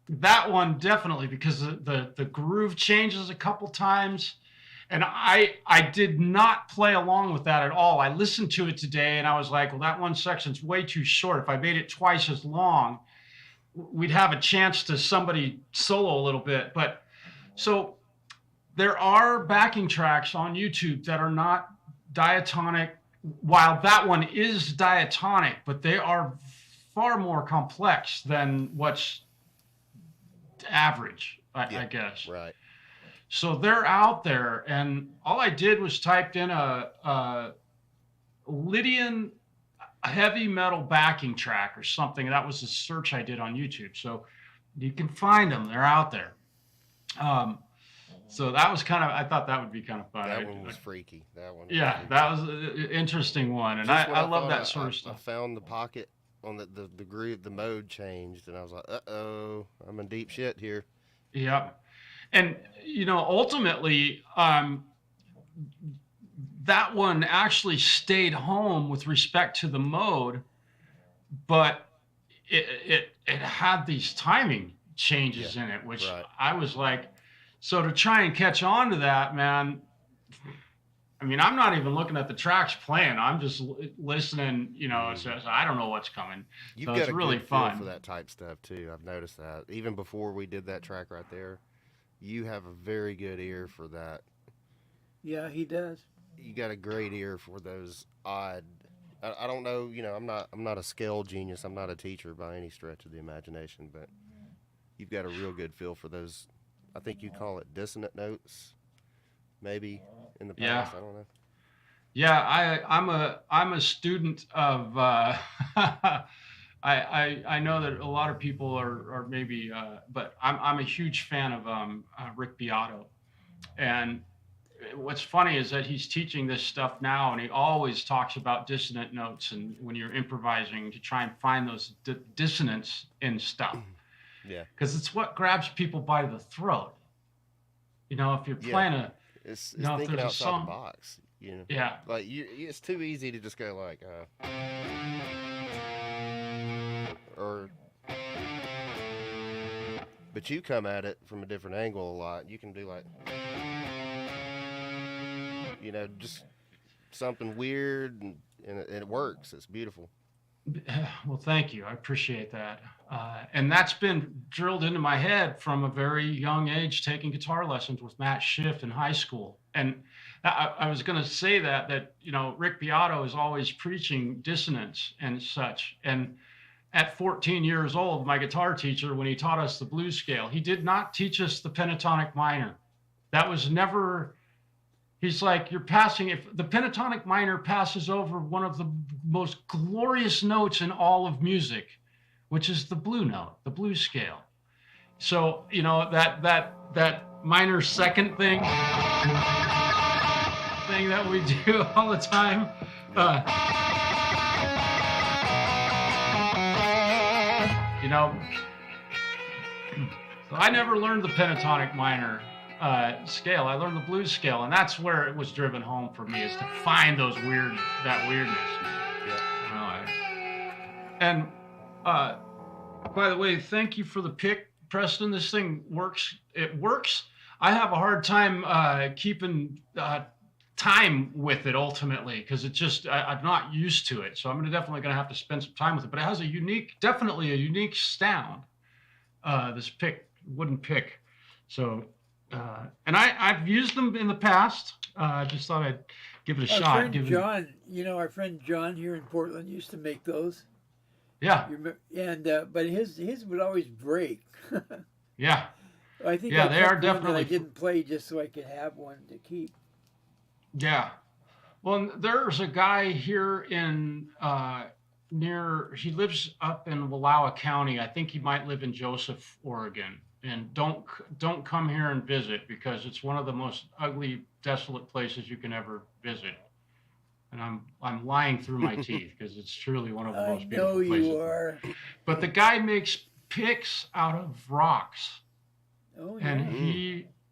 that one definitely, because the groove changes a couple times, and I did not play along with that at all. I listened to it today and I was like, well, that one section's way too short. If I made it twice as long, we'd have a chance to somebody solo a little bit. But so there are backing tracks on YouTube that are not diatonic, while that one is diatonic, but they are far more complex than what's average, I guess. Right. So they're out there, and all I did was typed in a Lydian heavy metal backing track or something. That was the search I did on YouTube. So you can find them. They're out there. So that was kind of, I thought that would be kind of fun. That one was freaky. That one. Yeah, that was an interesting one. And I love that sort of stuff. I found the pocket on the groove, the mode changed, and I was like, uh-oh, I'm in deep shit here. Yep. And, you know, ultimately, that one actually stayed home with respect to the mode, but it had these timing changes in it, which I was like, so to try and catch on to that, man, I mean, I'm not even looking at the tracks playing. I'm just listening, you know, so I don't know what's coming. You've so got it's a really good feel fun for that type stuff too. I've noticed that. Even before we did that track right there, you have a very good ear for that. Yeah, he does. You got a great ear for those odd. I don't know, you know, I'm not a scale genius. I'm not a teacher by any stretch of the imagination, but you've got a real good feel for those. I think you call it dissonant notes, maybe in the past. I don't know. Yeah, I'm a student of. I know that a lot of people are maybe, but I'm a huge fan of Rick Beato, and what's funny is that he's teaching this stuff now, and he always talks about dissonant notes, and when you're improvising to try and find those dissonance in stuff. Yeah. Because it's what grabs people by the throat. You know, if you're playing it's you know, thinking if there's a outside song, the box. You know. Yeah. Like it's too easy to just go like, or. But you come at it from a different angle a lot. You can do like, you know, just something weird, and it works. It's beautiful. Well, thank you. I appreciate that. And that's been drilled into my head from a very young age, taking guitar lessons with Matt Schiff in high school. And I was going to say that, Rick Beato is always preaching dissonance and such. And at 14 years old, my guitar teacher, when he taught us the blues scale, he did not teach us the pentatonic minor. That was never. He's like, you're passing, if the pentatonic minor passes over one of the most glorious notes in all of music, which is the blue note, the blues scale. So, that minor second thing that we do all the time. So I never learned the pentatonic minor scale. I learned the blues scale, and that's where it was driven home for me, is to find that weirdness. Yeah. And by the way, thank you for the pick, Preston. This thing works. It works. I have a hard time keeping time with it ultimately, because I'm not used to it. So I'm definitely going to have to spend some time with it. But it has definitely a unique sound. This wooden pick. So. And I've used them in the past. I just thought I'd give it a shot. Our friend John here in Portland used to make those. Yeah. And but his would always break. Yeah. I think they are definitely. I didn't play just so I could have one to keep. Yeah. Well, there's a guy here in he lives up in Wallowa County. I think he might live in Joseph, Oregon. And don't come here and visit, because it's one of the most ugly, desolate places you can ever visit. And I'm lying through my teeth, because it's truly one of the most beautiful places. I know you are. But the guy makes picks out of rocks. Oh, yeah. And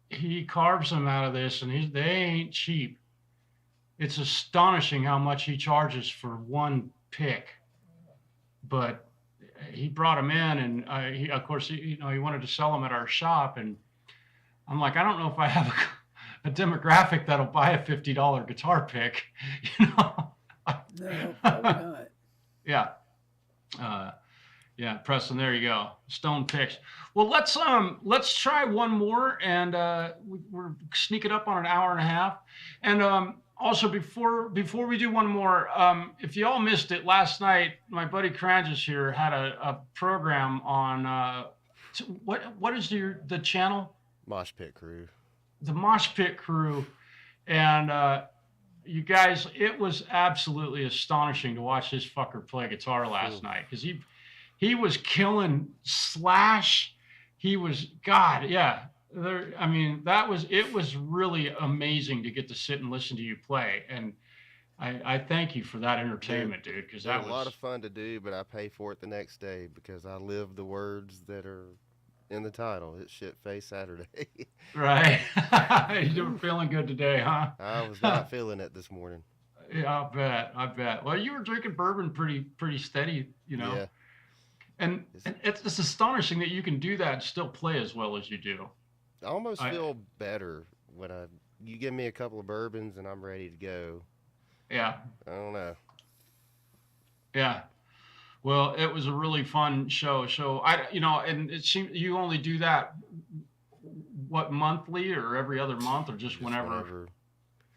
he carves them out of this, and they ain't cheap. It's astonishing how much he charges for one pick. But he brought them in, and he wanted to sell them at our shop, and I'm like, I don't know if I have a demographic that'll buy a $50 guitar pick, No, probably not. Yeah, Preston, there you go, stone picks. Well, let's try one more, and we're sneaking up on an hour and a half, and also, before we do one more, if you all missed it last night, my buddy CrAnJiS here had a program on what is the channel? Mosh Pit Crew. The Mosh Pit Crew, and you guys, it was absolutely astonishing to watch this fucker play guitar last night, because he was killing Slash. He was it was really amazing to get to sit and listen to you play, and I thank you for that entertainment, dude, because that was a lot of fun to do, but I pay for it the next day, because I live the words that are in the title. It's Shitface Saturday. Right. You were feeling good today, huh? I was not feeling it this morning. Yeah, I bet. Well, you were drinking bourbon pretty steady, Yeah. And it's astonishing that you can do that and still play as well as you do. I almost feel better when you give me a couple of bourbons and I'm ready to go. Yeah. I don't know. Yeah. Well, it was a really fun show. So and it seemed you only do that monthly or every other month, or just whenever?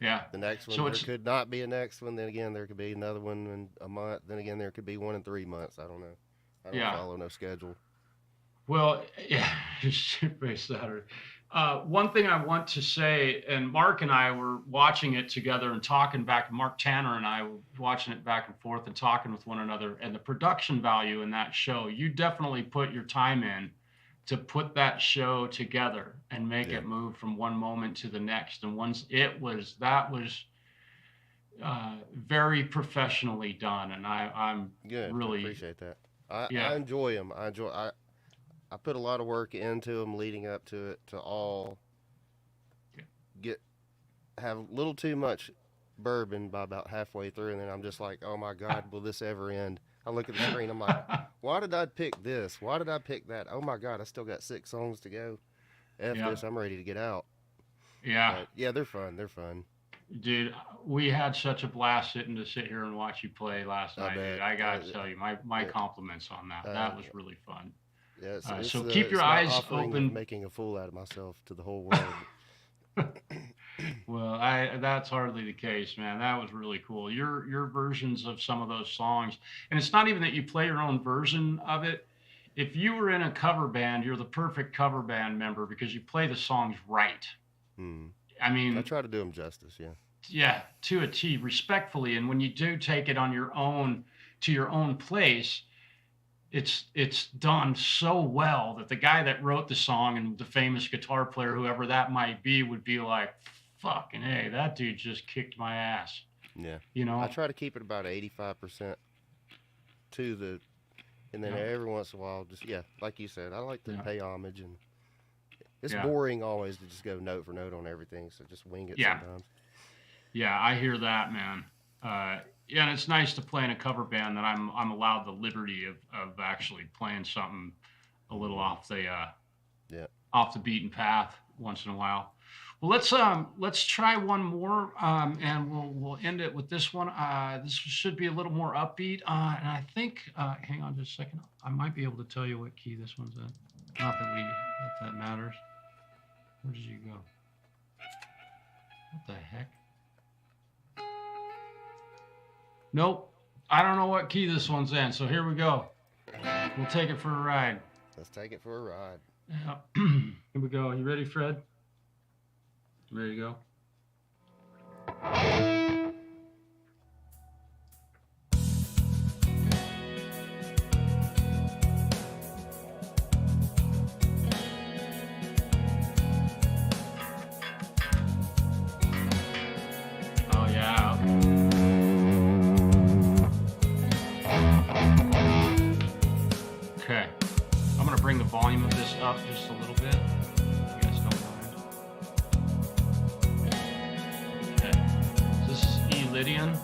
Yeah. The next one, there could not be a next one. Then again, there could be another one in a month. Then again, there could be one in 3 months. I don't know. I don't follow no schedule. Well, yeah, Shitface Saturday. One thing I want to say, and Mark and I were watching it together and talking back. Mark Tanner and I were watching it back and forth and talking with one another. And the production value in that show, you definitely put your time in to put that show together and make it move from one moment to the next. And that was very professionally done. And I'm good. Really appreciate that. I enjoy them. I put a lot of work into them leading up to it, to all have a little too much bourbon by about halfway through, and then I'm just like, oh my God, will this ever end? I look at the screen, I'm like, why did I pick this? Why did I pick that? Oh my God, I still got 6 songs to go. This, I'm ready to get out. Yeah. But yeah, they're fun. They're fun. Dude, we had such a blast sitting here and watch you play last night. Dude. I gotta tell you, my compliments on that. That was really fun. Yeah, so keep your eyes open. Making a fool out of myself to the whole world. Well, that's hardly the case, man. That was really cool. Your versions of some of those songs, and it's not even that you play your own version of it. If you were in a cover band, you're the perfect cover band member because you play the songs right. I mean, I try to do them justice, yeah. Yeah, to a T, respectfully. And when you do take it on your own to your own place, it's done so well that the guy that wrote the song and the famous guitar player, whoever that might be, would be like, fucking hey, that dude just kicked my ass. Yeah. You know? I try to keep it about 85% to the, and then every once in a while, just, like you said, I like to pay homage, and it's boring always to just go note for note on everything, so just wing it sometimes. Yeah, I hear that, man. And it's nice to play in a cover band that I'm allowed the liberty of actually playing something a little off the beaten path once in a while. Well, let's try one more, and we'll end it with this one. This should be a little more upbeat, and I think hang on just a second. I might be able to tell you what key this one's in. Not that matters. Where did you go? What the heck? Nope. I don't know what key this one's in, so here we go. We'll take it for a ride. Let's take it for a ride. Yeah. Here we go. You ready, Fred? Ready to go? Oh, yeah. Okay. I'm going to bring the volume of this up just a little bit. You guys don't mind. Okay. So this is E Lydian.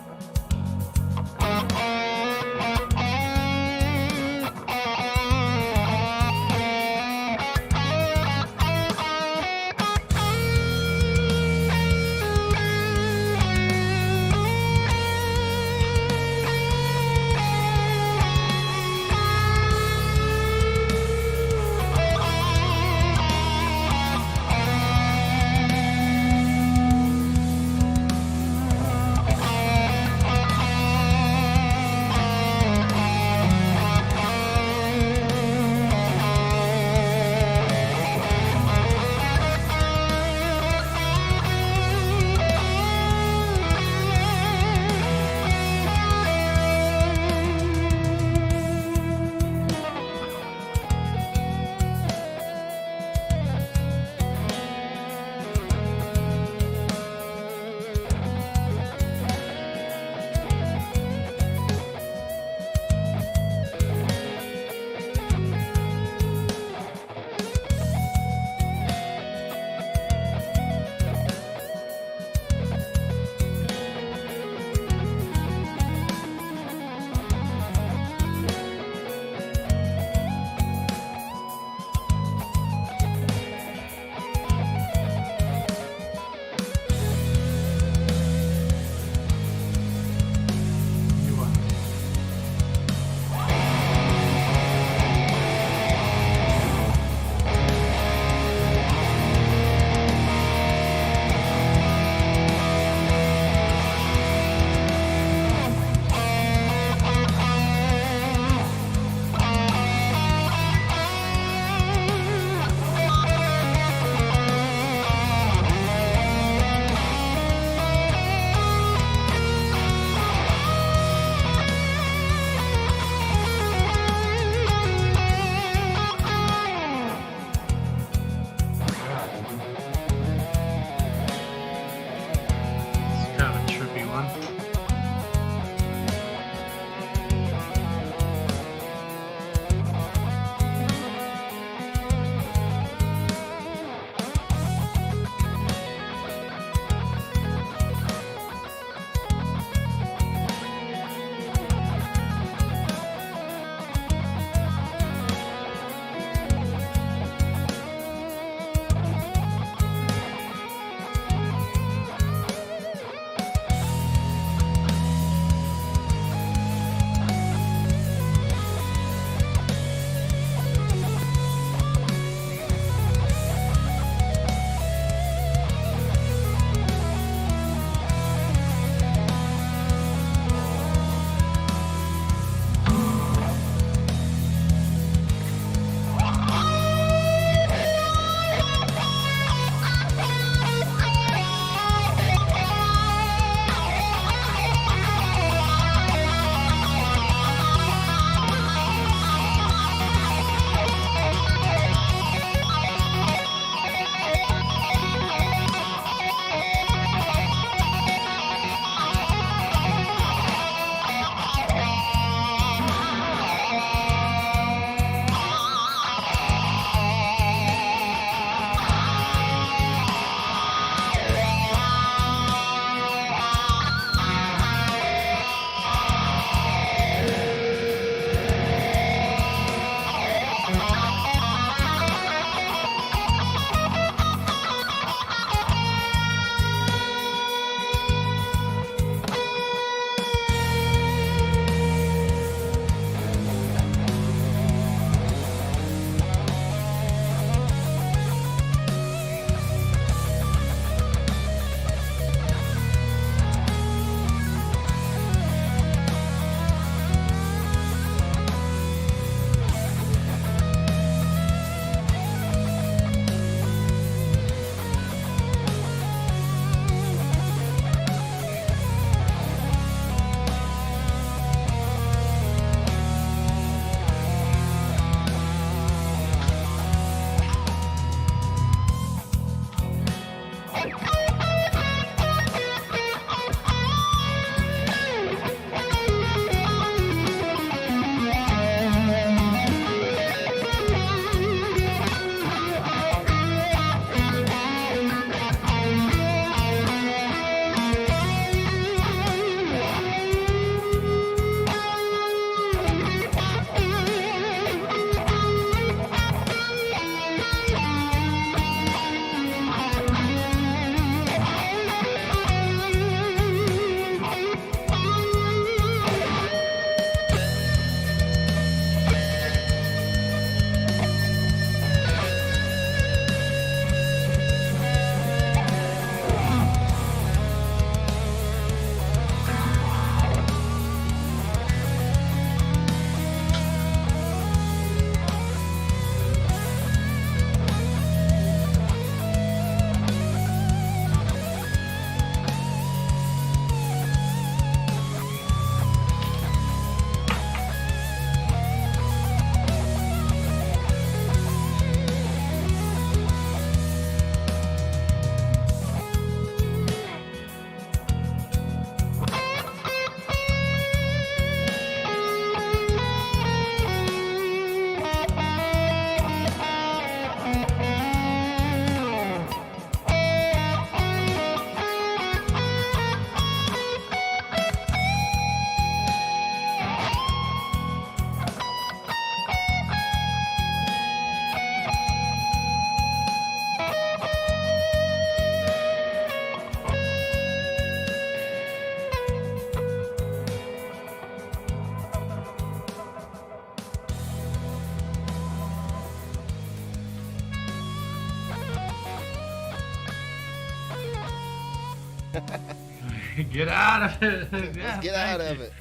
Get out of it. Let's get out of it.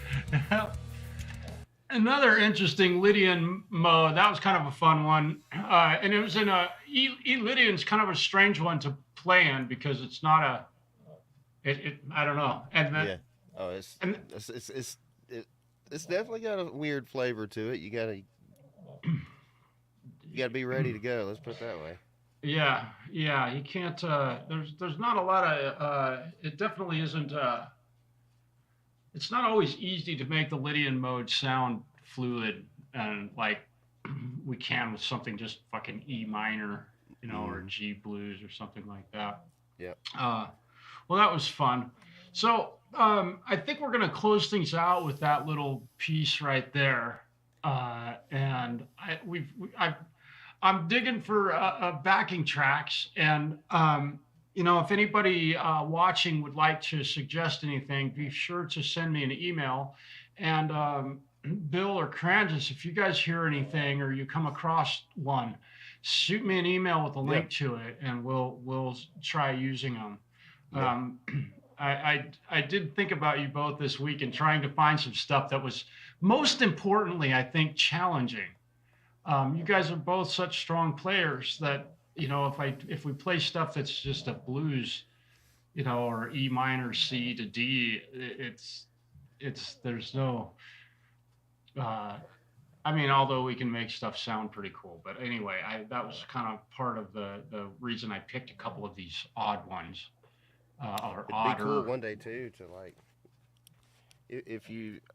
Another interesting Lydian mode. That was kind of a fun one. And it was in Lydian's kind of a strange one to play in because it's not I don't know. And then, Yeah. Oh, it's definitely got a weird flavor to it. You gotta be ready to go. Let's put it that way. Yeah. You can't. There's not a lot of. It definitely isn't. It's not always easy to make the Lydian mode sound fluid and like we can with something just fucking E minor, or G blues or something like that. Yeah. Well, that was fun. So I think we're gonna close things out with that little piece right there, and I'm digging for backing tracks, and if anybody watching would like to suggest anything, be sure to send me an email. And Bill or CrAnJiS, if you guys hear anything or you come across one, shoot me an email with a link to it, and we'll try using them. I did think about you both this week and trying to find some stuff that was most importantly, I think, challenging. You guys are both such strong players that, if we play stuff that's just a blues, or E minor, C to D, there's no, although we can make stuff sound pretty cool, but anyway, that was kind of part of the reason I picked a couple of these odd ones. It'd be cool one day too to like, I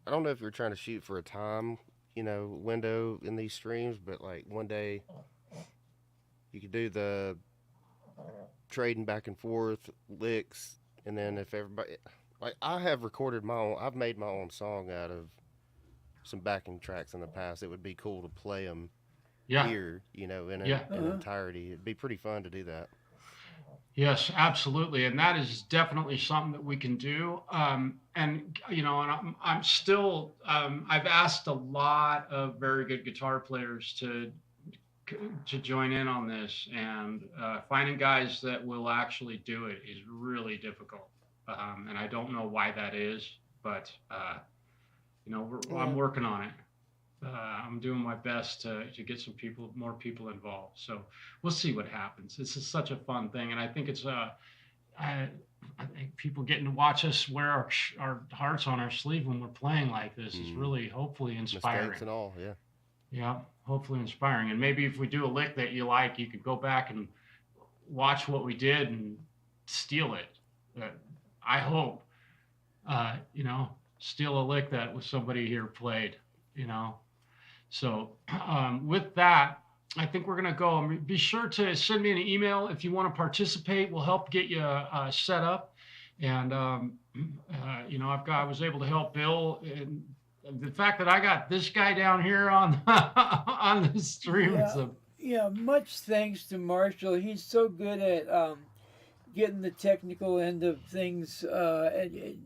don't know if you're trying to shoot for a time, window in these streams, but like one day you could do the trading back and forth licks, and then if everybody, like I have recorded I've made my own song out of some backing tracks in the past. It would be cool to play them here, in entirety. It'd be pretty fun to do that. Yes, absolutely, and that is definitely something that we can do. And I'm still. I've asked a lot of very good guitar players to join in on this, and finding guys that will actually do it is really difficult. And I don't know why that is, but I'm working on it. I'm doing my best to get more people involved. So we'll see what happens. This is such a fun thing, and I think it's I think people getting to watch us wear our hearts on our sleeve when we're playing like this is really hopefully inspiring. Mistakes and all, yeah. Yeah, hopefully inspiring. And maybe if we do a lick that you like, you could go back and watch what we did and steal it. I hope, steal a lick that somebody here played. So with that, I think we're going to go. Be sure to send me an email if you want to participate. We'll help get you set up. And, I was able to help Bill. And the fact that I got this guy down here on the stream. Much thanks to Marshall. He's so good at getting the technical end of things and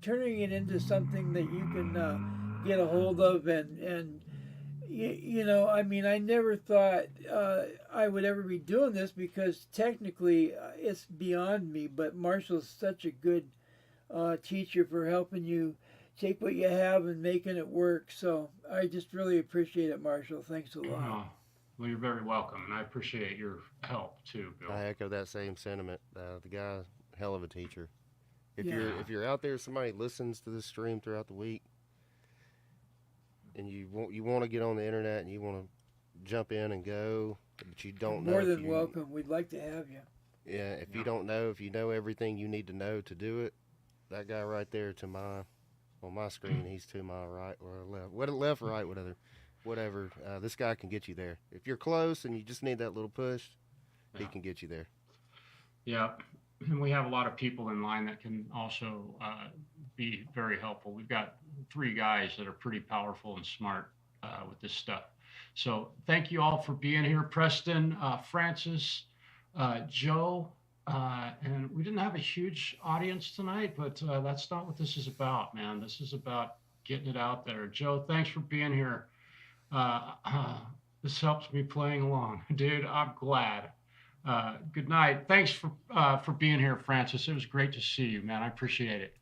turning it into something that you can get a hold of, and I never thought I would ever be doing this because technically it's beyond me, but Marshall's such a good teacher for helping you take what you have and making it work. So I just really appreciate it, Marshall. Thanks a lot. Well, you're very welcome, and I appreciate your help too, Bill. I echo that same sentiment. The guy, hell of a teacher. If you're out there, somebody listens to this stream throughout the week, and you want to get on the internet and you want to jump in and go, but you don't know. More than welcome. We'd like to have you. Yeah, if you don't know, if you know everything you need to know to do it, that guy right there on my screen, he's to my right or left, right, whatever. This guy can get you there. If you're close and you just need that little push, he can get you there. Yeah. And we have a lot of people in line that can also be very helpful. We've got 3 guys that are pretty powerful and smart with this stuff. So thank you all for being here. Preston, Francis, Joe, and we didn't have a huge audience tonight, but that's not what this is about, man. This is about getting it out there. Joe, thanks for being here. This helps me playing along. Dude, I'm glad. Good night. Thanks for being here, Francis. It was great to see you, man. I appreciate it.